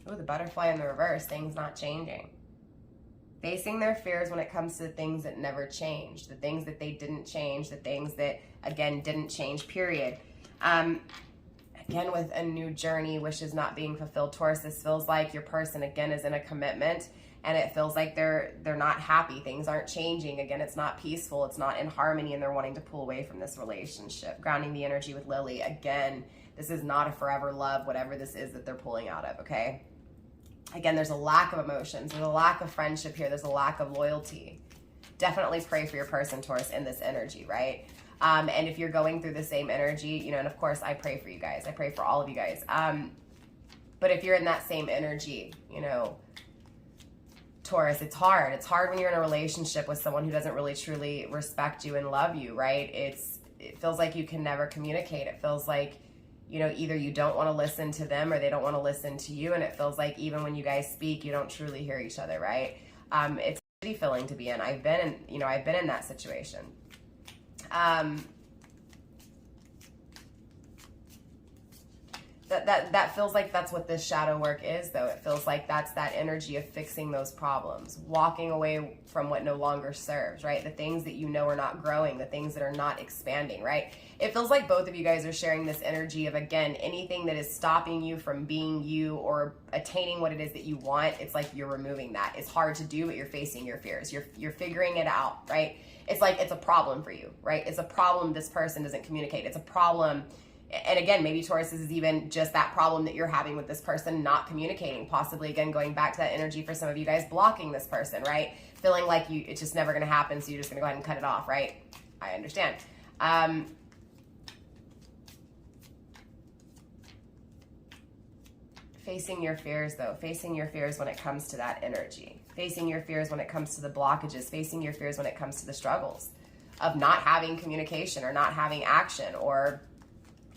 Oh, the butterfly in the reverse, things not changing. Facing their fears when it comes to the things that never changed, the things that they didn't change, the things that, again, didn't change, period. Again, with a new journey, wishes not being fulfilled, Taurus, this feels like your person, again, is in a commitment, and it feels like they're not happy. Things aren't changing. Again, it's not peaceful. It's not in harmony, and they're wanting to pull away from this relationship. Grounding the energy with Lily. Again, this is not a forever love, whatever this is that they're pulling out of, okay? Again, there's a lack of emotions. There's a lack of friendship here. There's a lack of loyalty. Definitely pray for your person, Taurus, in this energy, right? And if you're going through the same energy, you know, and of course I pray for you guys. I pray for all of you guys. But if you're in that same energy, you know, Taurus, it's hard. It's hard when you're in a relationship with someone who doesn't really truly respect you and love you, right? It feels like you can never communicate. It feels like, you know, either you don't want to listen to them or they don't want to listen to you. And it feels like even when you guys speak, you don't truly hear each other, right? It's a shitty feeling to be in. I've been in that situation. That feels like that's what this shadow work is, though. It feels like that's that energy of fixing those problems, walking away from what no longer serves, right? The things that you know are not growing, the things that are not expanding, right? It feels like both of you guys are sharing this energy of, again, anything that is stopping you from being you or attaining what it is that you want. It's like you're removing that. It's hard to do, but you're facing your fears. You're figuring it out, right? It's like it's a problem for you, right? It's a problem this person doesn't communicate. It's a problem. And again, maybe Taurus, this is even just that problem that you're having with this person not communicating. Possibly, again, going back to that energy for some of you guys, blocking this person, right? Feeling like it's just never going to happen, so you're just going to go ahead and cut it off, right? I understand. Facing your fears, though. Facing your fears when it comes to that energy. Facing your fears when it comes to the blockages. Facing your fears when it comes to the struggles of not having communication or not having action or...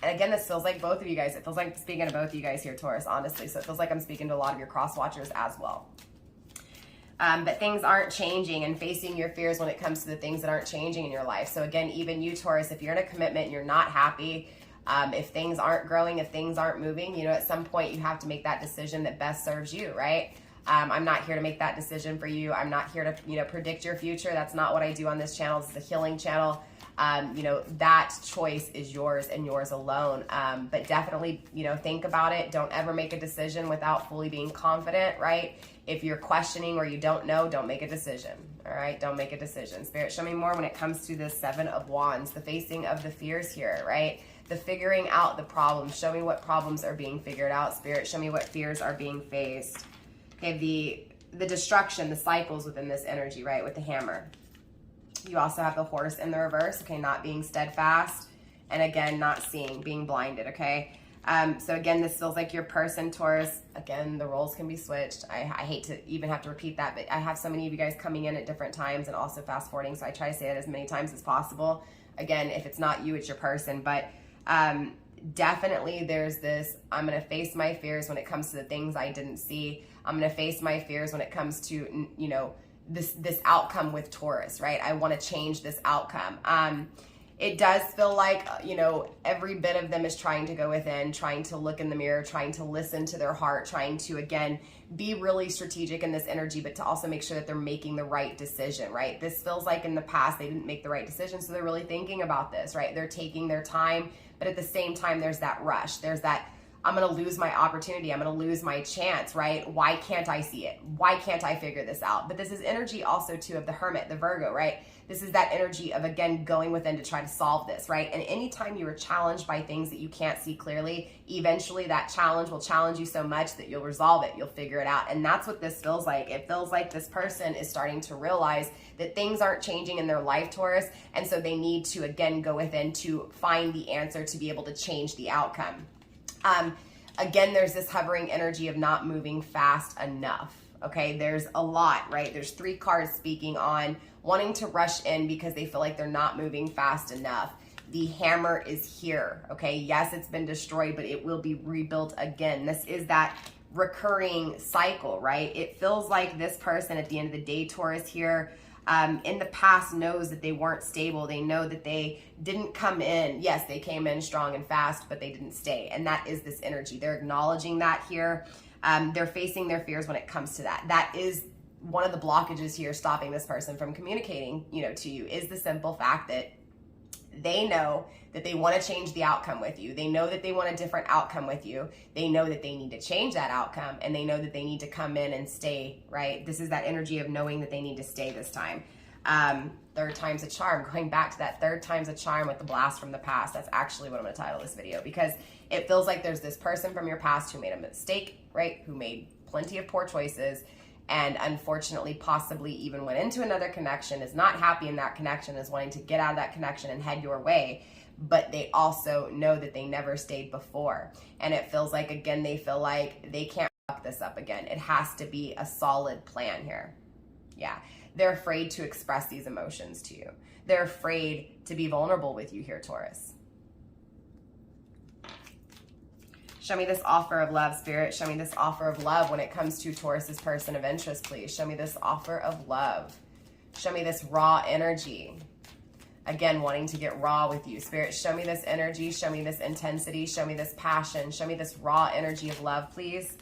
And again, this feels like both of you guys. It feels like speaking to both of you guys here, Taurus, honestly. So it feels like I'm speaking to a lot of your cross watchers as well. But things aren't changing, and facing your fears when it comes to the things that aren't changing in your life. So again, even you, Taurus, if you're in a commitment and you're not happy, If things aren't growing, if things aren't moving, you know, at some point you have to make that decision that best serves you, right? I'm not here to make that decision for you. I'm not here to, you know, predict your future. That's not what I do on this channel. This is a healing channel. You know, that choice is yours and yours alone. But definitely, you know, think about it. Don't ever make a decision without fully being confident, right? If you're questioning or you don't know, don't make a decision. All right, don't make a decision. Spirit, show me more when it comes to this Seven of Wands, the facing of the fears here, right? The figuring out the problems. Show me what problems are being figured out. Spirit, show me what fears are being faced. Okay, the destruction, the cycles within this energy, right, with the Hammer. You also have the Horse in the reverse, okay, not being steadfast, and again, not seeing, being blinded, okay? So again, this feels like your person, Taurus. Again, the roles can be switched. I hate to even have to repeat that, but I have so many of you guys coming in at different times and also fast forwarding, so I try to say it as many times as possible. Again, if it's not you, it's your person, but definitely there's this, I'm going to face my fears when it comes to the things I didn't see. I'm going to face my fears when it comes to, you know, this outcome with Taurus, right? I want to change this outcome. It does feel like, you know, every bit of them is trying to go within, trying to look in the mirror, trying to listen to their heart, trying to, again, be really strategic in this energy, but to also make sure that they're making the right decision, right? This feels like in the past, they didn't make the right decision. So they're really thinking about this, right? They're taking their time, but at the same time, there's that rush. There's that, I'm going to lose my opportunity. I'm going to lose my chance, right? Why can't I see it? Why can't I figure this out? But this is energy also too of the Hermit, the Virgo, right? This is that energy of, again, going within to try to solve this, right? And anytime you are challenged by things that you can't see clearly, eventually that challenge will challenge you so much that you'll resolve it. You'll figure it out. And that's what this feels like. It feels like this person is starting to realize that things aren't changing in their life, Taurus. And so they need to, again, go within to find the answer to be able to change the outcome. Again, there's this hovering energy of not moving fast enough. Okay, there's a lot, right? There's 3 cards speaking on wanting to rush in because they feel like they're not moving fast enough. The Hammer is here, okay? Yes, it's been destroyed, but it will be rebuilt again. This is that recurring cycle, right? It feels like this person at the end of the day, Taurus here, in the past knows that they weren't stable. They know that they didn't come in. Yes, they came in strong and fast, but they didn't stay. And that is this energy. They're acknowledging that here. They're facing their fears when it comes to that. That is one of the blockages here stopping this person from communicating, you know, to you, is the simple fact that they know that they want to change the outcome with you. They know that they want a different outcome with you. They know that they need to change that outcome, and they know that they need to come in and stay, right? This is that energy of knowing that they need to stay this time. Third time's a charm, going back to that third time's a charm with the blast from the past. That's actually what I'm going to title this video, because it feels like there's this person from your past who made a mistake, right? Who made plenty of poor choices, and unfortunately possibly even went into another connection, is not happy in that connection, is wanting to get out of that connection and head your way. But they also know that they never stayed before. And it feels like, again, they feel like they can't fuck this up again. It has to be a solid plan here. Yeah. They're afraid to express these emotions to you. They're afraid to be vulnerable with you here, Taurus. Show me this offer of love, Spirit. Show me this offer of love when it comes to Taurus's person of interest, please. Show me this offer of love. Show me this raw energy. Again, wanting to get raw with you. Spirit, show me this energy. Show me this intensity. Show me this passion. Show me this raw energy of love, please.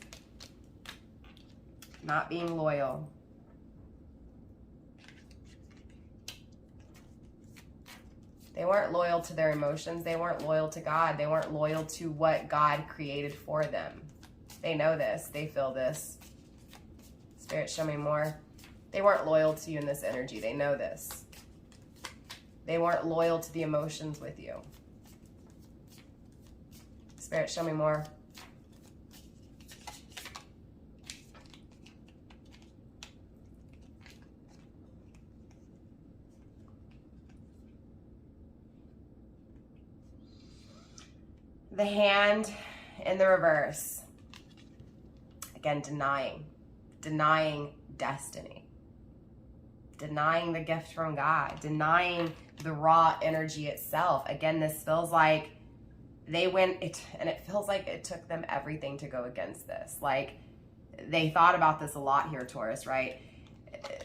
Not being loyal. They weren't loyal to their emotions. They weren't loyal to God. They weren't loyal to what God created for them. They know this. They feel this. Spirit, show me more. They weren't loyal to you in this energy. They know this. They weren't loyal to the emotions with you. Spirit, show me more. The Hand in the reverse. Again, denying destiny. Denying the gift from God. Denying the raw energy itself. Again, this feels like they went, and it feels like it took them everything to go against this. Like, they thought about this a lot here, Taurus, right?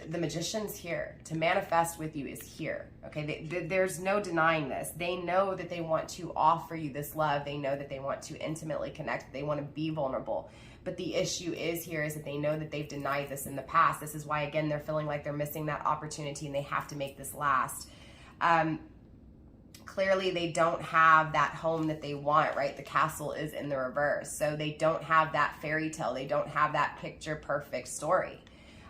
the Magician's here. To manifest with you is here. Okay, there's no denying this. They know that they want to offer you this love. They know that they want to intimately connect. They want to be vulnerable. But the issue is that they know that they've denied this in the past. This is why, again, they're feeling like they're missing that opportunity and they have to make this last. Clearly, they don't have that home that they want, right? The castle is in the reverse. So they don't have that fairy tale. They don't have that picture perfect story.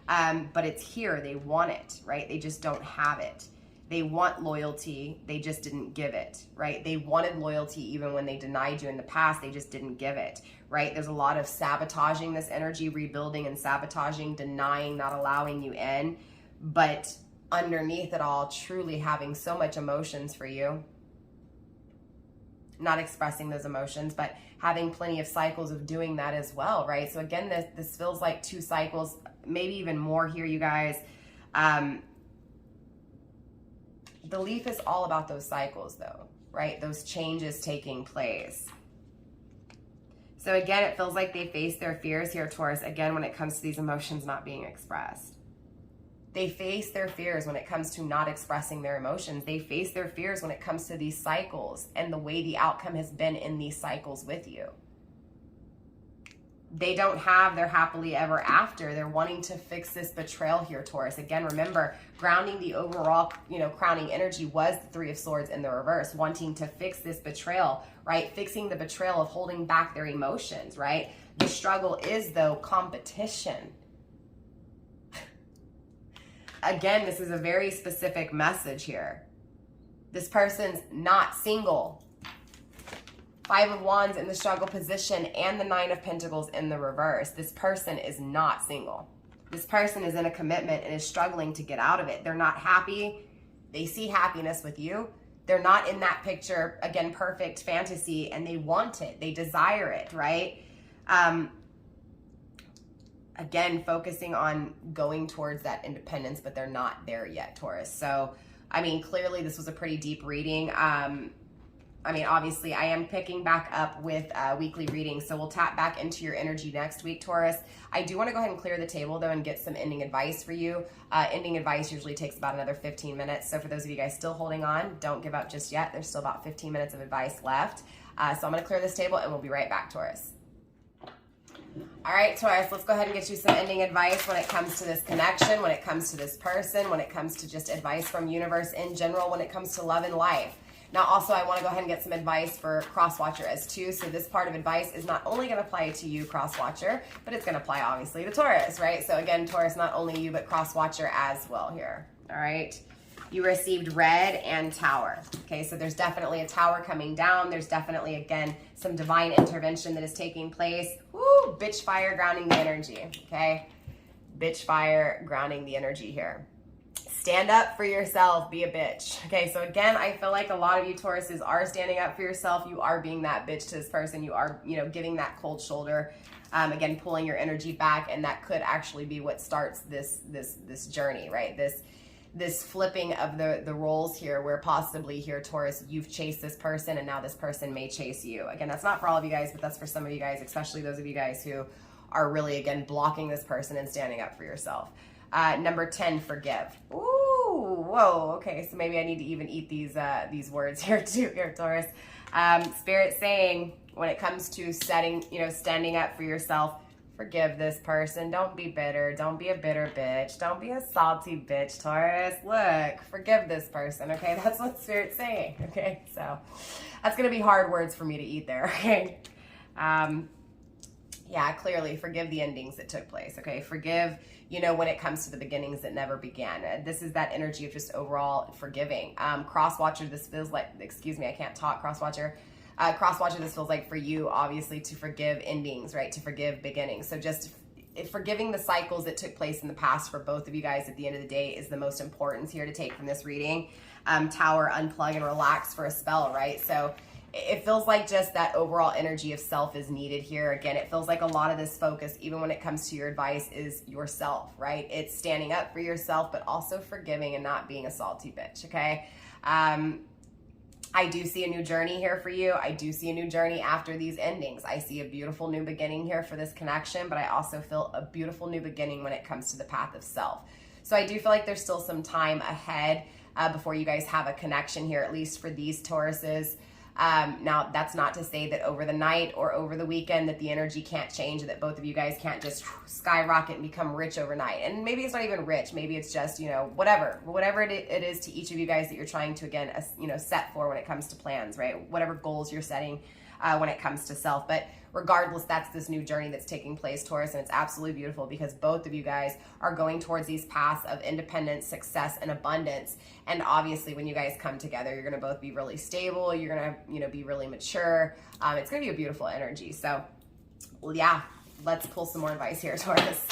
But it's here. They want it, right? They just don't have it. They want loyalty. They just didn't give it, right? They wanted loyalty even when they denied you in the past. They just didn't give it, right? There's a lot of sabotaging this energy, rebuilding and sabotaging, denying, not allowing you in. But underneath it all, truly having so much emotions for you. Not expressing those emotions, but having plenty of cycles of doing that as well, right? So again, this feels like 2 cycles, maybe even more here, you guys. The leaf is all about those cycles though, right? Those changes taking place. So again, it feels like they face their fears here, Taurus, again, when it comes to these emotions not being expressed. They face their fears when it comes to not expressing their emotions. They face their fears when it comes to these cycles and the way the outcome has been in these cycles with you. They don't have their happily ever after. They're wanting to fix this betrayal here, Taurus. Again, remember, grounding the overall, crowning energy was the 3 of Swords in the reverse, wanting to fix this betrayal, right? Fixing the betrayal of holding back their emotions, right? The struggle is, though, competition. Again, this is a very specific message here. This person's not single. 5 of Wands in the struggle position and the 9 of Pentacles in the reverse. This person is not single. This person is in a commitment and is struggling to get out of it. They're not happy. They see happiness with you. They're not in that picture, again, perfect fantasy, and they want it. They desire it, right? Again, focusing on going towards that independence, but they're not there yet, Taurus. So, I mean, clearly this was a pretty deep reading. I mean, obviously, I am picking back up with weekly readings, so we'll tap back into your energy next week, Taurus. I do want to go ahead and clear the table, though, and get some ending advice for you. Ending advice usually takes about another 15 minutes, so for those of you guys still holding on, don't give up just yet. There's still about 15 minutes of advice left. So I'm going to clear this table, and we'll be right back, Taurus. All right, Taurus, let's go ahead and get you some ending advice when it comes to this connection, when it comes to this person, when it comes to just advice from universe in general, when it comes to love and life. Now, also, I want to go ahead and get some advice for Crosswatcher as too. So this part of advice is not only going to apply to you, Crosswatcher, but it's going to apply, obviously, to Taurus, right? So again, Taurus, not only you, but Crosswatcher as well here. All right. You received Red and Tower. Okay, so there's definitely a tower coming down. There's definitely, again, some divine intervention that is taking place. Woo! Bitch fire grounding the energy, okay? Bitch fire grounding the energy here. Stand up for yourself. Be a bitch. Okay, so again, I feel like a lot of you Tauruses are standing up for yourself. You are being that bitch to this person. You are, giving that cold shoulder. Again, pulling your energy back, and that could actually be what starts this journey, right? This flipping of the roles here, where possibly here, Taurus, you've chased this person and now this person may chase you. Again, that's not for all of you guys, but that's for some of you guys, especially those of you guys who are really, again, blocking this person and standing up for yourself. Number 10, forgive. Ooh, whoa, okay, so maybe I need to even eat these words here too, here, Taurus. Spirit saying, when it comes to standing up for yourself, forgive this person. Don't be bitter. Don't be a bitter bitch. Don't be a salty bitch, Taurus. Look, forgive this person, okay? That's what Spirit's saying, okay? So that's going to be hard words for me to eat there, okay? Yeah, clearly, forgive the endings that took place, okay? Forgive, when it comes to the beginnings that never began. This is that energy of just overall forgiving. Crosswatcher, this feels like, excuse me, I can't talk, Crosswatcher. Crosswatcher, this feels like for you, obviously, to forgive endings, right? To forgive beginnings. So just forgiving the cycles that took place in the past for both of you guys at the end of the day is the most important here to take from this reading. Tower, unplug and relax for a spell, right? So it feels like just that overall energy of self is needed here. Again, it feels like a lot of this focus, even when it comes to your advice, is yourself, right? It's standing up for yourself, but also forgiving and not being a salty bitch, okay? I do see a new journey here for you. I do see a new journey after these endings. I see a beautiful new beginning here for this connection, but I also feel a beautiful new beginning when it comes to the path of self. So I do feel like there's still some time ahead before you guys have a connection here, at least for these Tauruses. Now, that's not to say that over the night or over the weekend that the energy can't change, and that both of you guys can't just skyrocket and become rich overnight. And maybe it's not even rich. Maybe it's just, you know, whatever it is to each of you guys that you're trying to, again, you know, set for when it comes to plans, right? Whatever goals you're setting when it comes to self. But regardless, that's this new journey that's taking place, Taurus, and it's absolutely beautiful because both of you guys are going towards these paths of independence, success, and abundance. And obviously, when you guys come together, you're going to both be really stable. You're going to, you know, be really mature. It's going to be a beautiful energy. So, well, yeah, let's pull some more advice here, Taurus.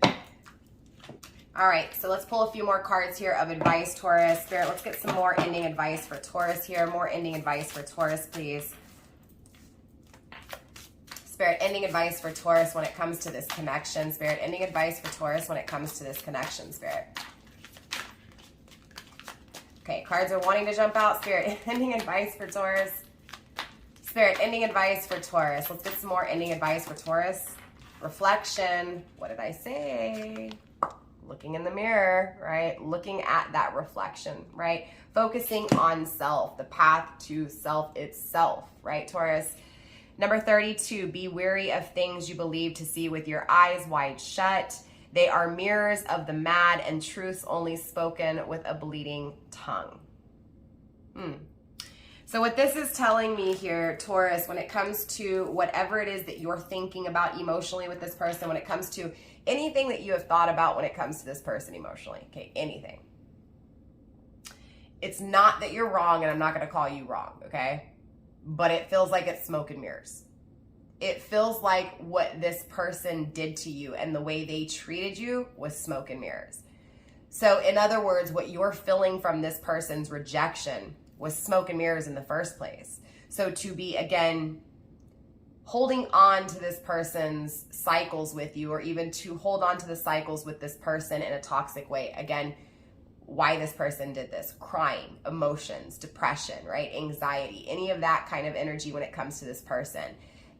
All right, so let's pull a few more cards here of advice, Taurus. Spirit, let's get some more ending advice for Taurus here. More ending advice for Taurus, please. Spirit, ending advice for Taurus when it comes to this connection. Spirit, ending advice for Taurus when it comes to this connection, Spirit. Okay, cards are wanting to jump out. Spirit, ending advice for Taurus. Spirit, ending advice for Taurus. Let's get some more ending advice for Taurus. Reflection. What did I say? Looking in the mirror, right? Looking at that reflection, right? Focusing on self, the path to self itself, right, Taurus? Number 32, be wary of things you believe to see with your eyes wide shut. They are mirrors of the mad and truths only spoken with a bleeding tongue. So what this is telling me here, Taurus, when it comes to whatever it is that you're thinking about emotionally with this person, when it comes to anything that you have thought about when it comes to this person emotionally, okay, anything. It's not that you're wrong, and I'm not going to call you wrong, okay? But it feels like it's smoke and mirrors. It feels like what this person did to you and the way they treated you was smoke and mirrors. So in other words, what you're feeling from this person's rejection was smoke and mirrors in the first place. So to be, again, holding on to this person's cycles with you, or even to hold on to the cycles with this person in a toxic way, again, why this person did this, crying, emotions, depression, right? Anxiety, any of that kind of energy when it comes to this person.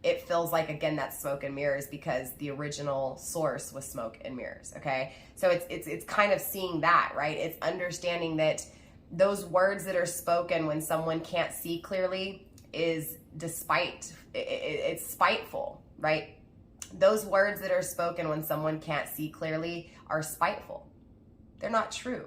It feels like, again, that's smoke and mirrors because the original source was smoke and mirrors, okay? So it's kind of seeing that, right? It's understanding that those words that are spoken when someone can't see clearly is it's spiteful, right? Those words that are spoken when someone can't see clearly are spiteful. They're not true.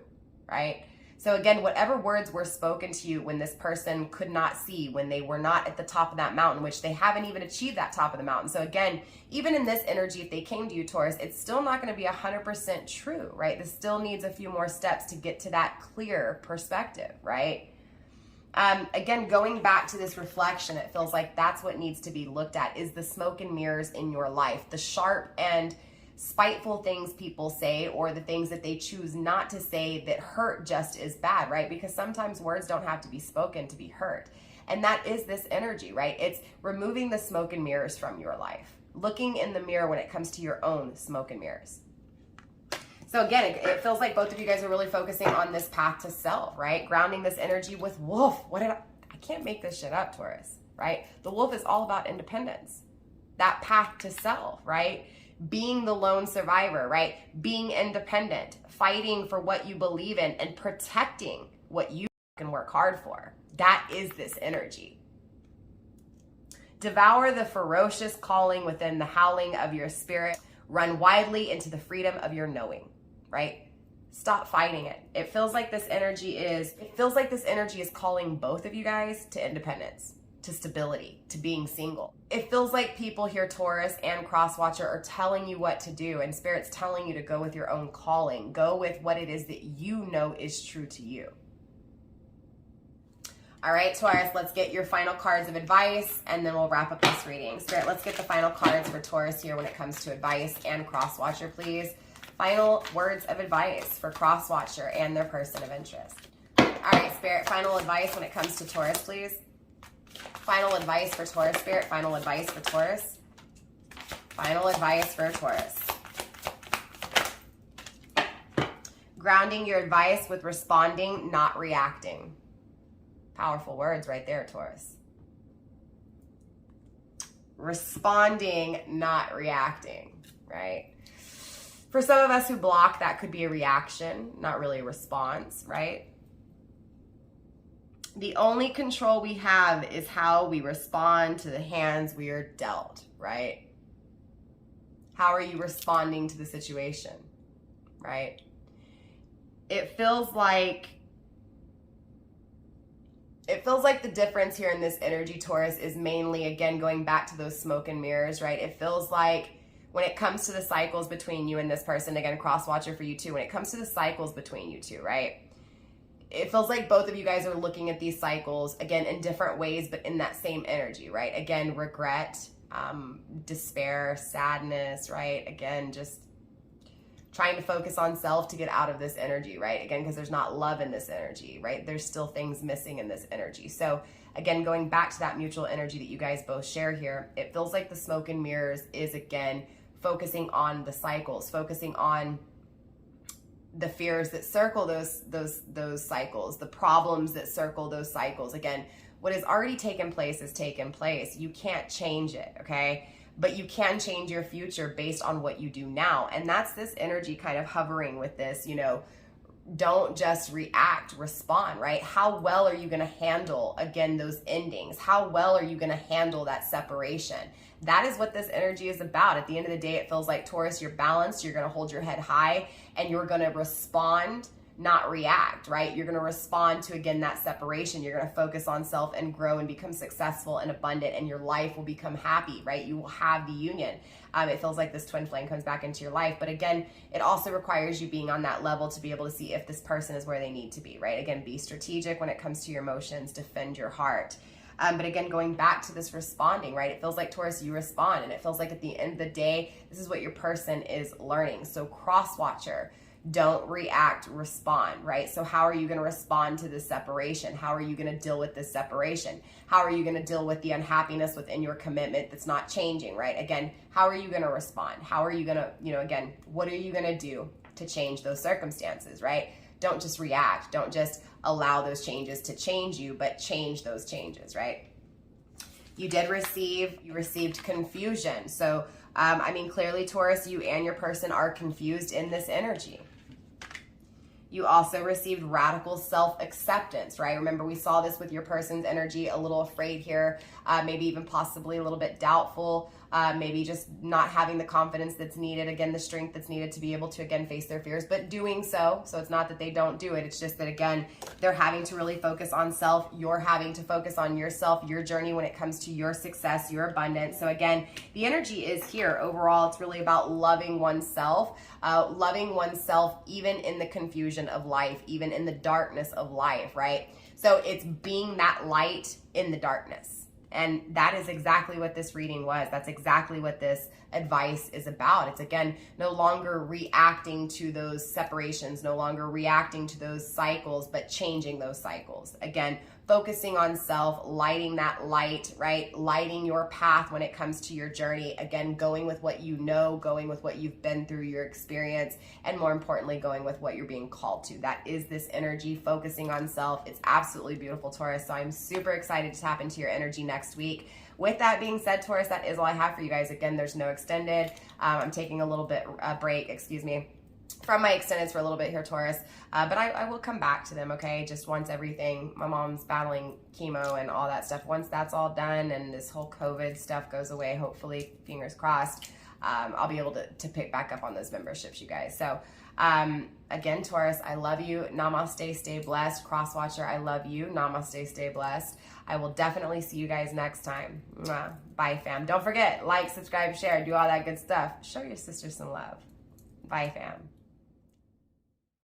Right? So again, whatever words were spoken to you when this person could not see, when they were not at the top of that mountain, which they haven't even achieved that top of the mountain. So again, even in this energy, if they came to you, Taurus, it's still not going to be 100% true, right? This still needs a few more steps to get to that clear perspective, right? Again, going back to this reflection, it feels like that's what needs to be looked at, is the smoke and mirrors in your life, the sharp and spiteful things people say, or the things that they choose not to say that hurt just as bad, right? Because sometimes words don't have to be spoken to be hurt. And that is this energy, right? It's removing the smoke and mirrors from your life. Looking in the mirror when it comes to your own smoke and mirrors. So again, it feels like both of you guys are really focusing on this path to self, right? Grounding this energy with wolf. I can't make this shit up, Taurus, right? The wolf is all about independence. That path to self, right? Being the lone survivor, right? Being independent, fighting for what you believe in, and protecting what you can work hard for. That is this energy. Devour the ferocious calling within the howling of your spirit. Run widely into the freedom of your knowing, right? Stop fighting it. It feels like this energy is calling both of you guys to independence, to stability, to being single. It feels like people here, Taurus and Crosswatcher, are telling you what to do, and Spirit's telling you to go with your own calling. Go with what it is that you know is true to you. All right, Taurus, let's get your final cards of advice, and then we'll wrap up this reading. Spirit, let's get the final cards for Taurus here when it comes to advice and Crosswatcher, please. Final words of advice for Crosswatcher and their person of interest. All right, Spirit, final advice when it comes to Taurus, please. Final advice for Taurus, Spirit. Final advice for Taurus. Final advice for Taurus. Grounding your advice with responding, not reacting. Powerful words right there, Taurus. Responding, not reacting, right? For some of us who block, that could be a reaction, not really a response, right? The only control we have is how we respond to the hands we are dealt, right? How are you responding to the situation, right? It feels like the difference here in this energy, Taurus, is mainly, again, going back to those smoke and mirrors, right? It feels like when it comes to the cycles between you and this person, again, cross-watcher for you too, when it comes to the cycles between you two, right? It feels like both of you guys are looking at these cycles, again, in different ways, but in that same energy, right? Again, regret, despair, sadness, right? Again, just trying to focus on self to get out of this energy, right? Again, because there's not love in this energy, right? There's still things missing in this energy. So again, going back to that mutual energy that you guys both share here, it feels like the smoke and mirrors is, again, focusing on the cycles, focusing on the fears that circle those cycles, the problems that circle those cycles. Again, what has already taken place is taken place. You can't change it, okay? But you can change your future based on what you do now. And that's this energy kind of hovering with this, you know, don't just react, respond, right? How well are you going to handle, again, those endings? How well are you going to handle that separation? That is what this energy is about. At the end of the day, it feels like, Taurus, you're balanced, you're going to hold your head high, and you're going to respond, not react, right? You're going to respond to, again, that separation. You're going to focus on self and grow and become successful and abundant, and your life will become happy, right? You will have the union. It feels like this twin flame comes back into your life. But again, it also requires you being on that level to be able to see if this person is where they need to be, right? Again, be strategic when it comes to your emotions, defend your heart. But again, going back to this responding, right? It feels like, Taurus, you respond, and it feels like at the end of the day, this is what your person is learning. So cross-watcher, don't react, respond, right? So how are you going to respond to this separation? How are you going to deal with this separation? How are you going to deal with the unhappiness within your commitment that's not changing, right? Again, how are you going to respond? How are you going to, you know, again, what are you going to do to change those circumstances, right? Don't just react. Don't just allow those changes to change you, but change those changes, right? You received confusion. So, I mean, clearly, Taurus, you and your person are confused in this energy. You also received radical self-acceptance, right? Remember, we saw this with your person's energy, a little afraid here, maybe even possibly a little bit doubtful, maybe just not having the confidence that's needed, again, the strength that's needed to be able to, again, face their fears, but doing so. So it's not that they don't do it. It's just that, again, they're having to really focus on self. You're having to focus on yourself, your journey when it comes to your success, your abundance. So again, the energy is here. Overall, it's really about loving oneself even in the confusion of life, even in the darkness of life, right? So it's being that light in the darkness. And that is exactly what this reading was. That's exactly what this advice is about. It's, again, no longer reacting to those separations, no longer reacting to those cycles, but changing those cycles. Again, focusing on self, lighting that light, right? Lighting your path when it comes to your journey. Again, going with what you know, going with what you've been through, your experience, and more importantly, going with what you're being called to. That is this energy, focusing on self. It's absolutely beautiful, Taurus. So I'm super excited to tap into your energy next week. With that being said, Taurus, that is all I have for you guys. Again, there's no extended. I'm taking a little bit break, from my extendeds for a little bit here, Taurus, but I will come back to them, okay? Just once everything, my mom's battling chemo and all that stuff, once that's all done and this whole COVID stuff goes away, hopefully, fingers crossed, I'll be able to pick back up on those memberships, you guys. So again, Taurus, I love you. Namaste, stay blessed. Crosswatcher, I love you. Namaste, stay blessed. I will definitely see you guys next time. Mwah. Bye, fam. Don't forget, like, subscribe, share, do all that good stuff. Show your sister some love. Bye, fam.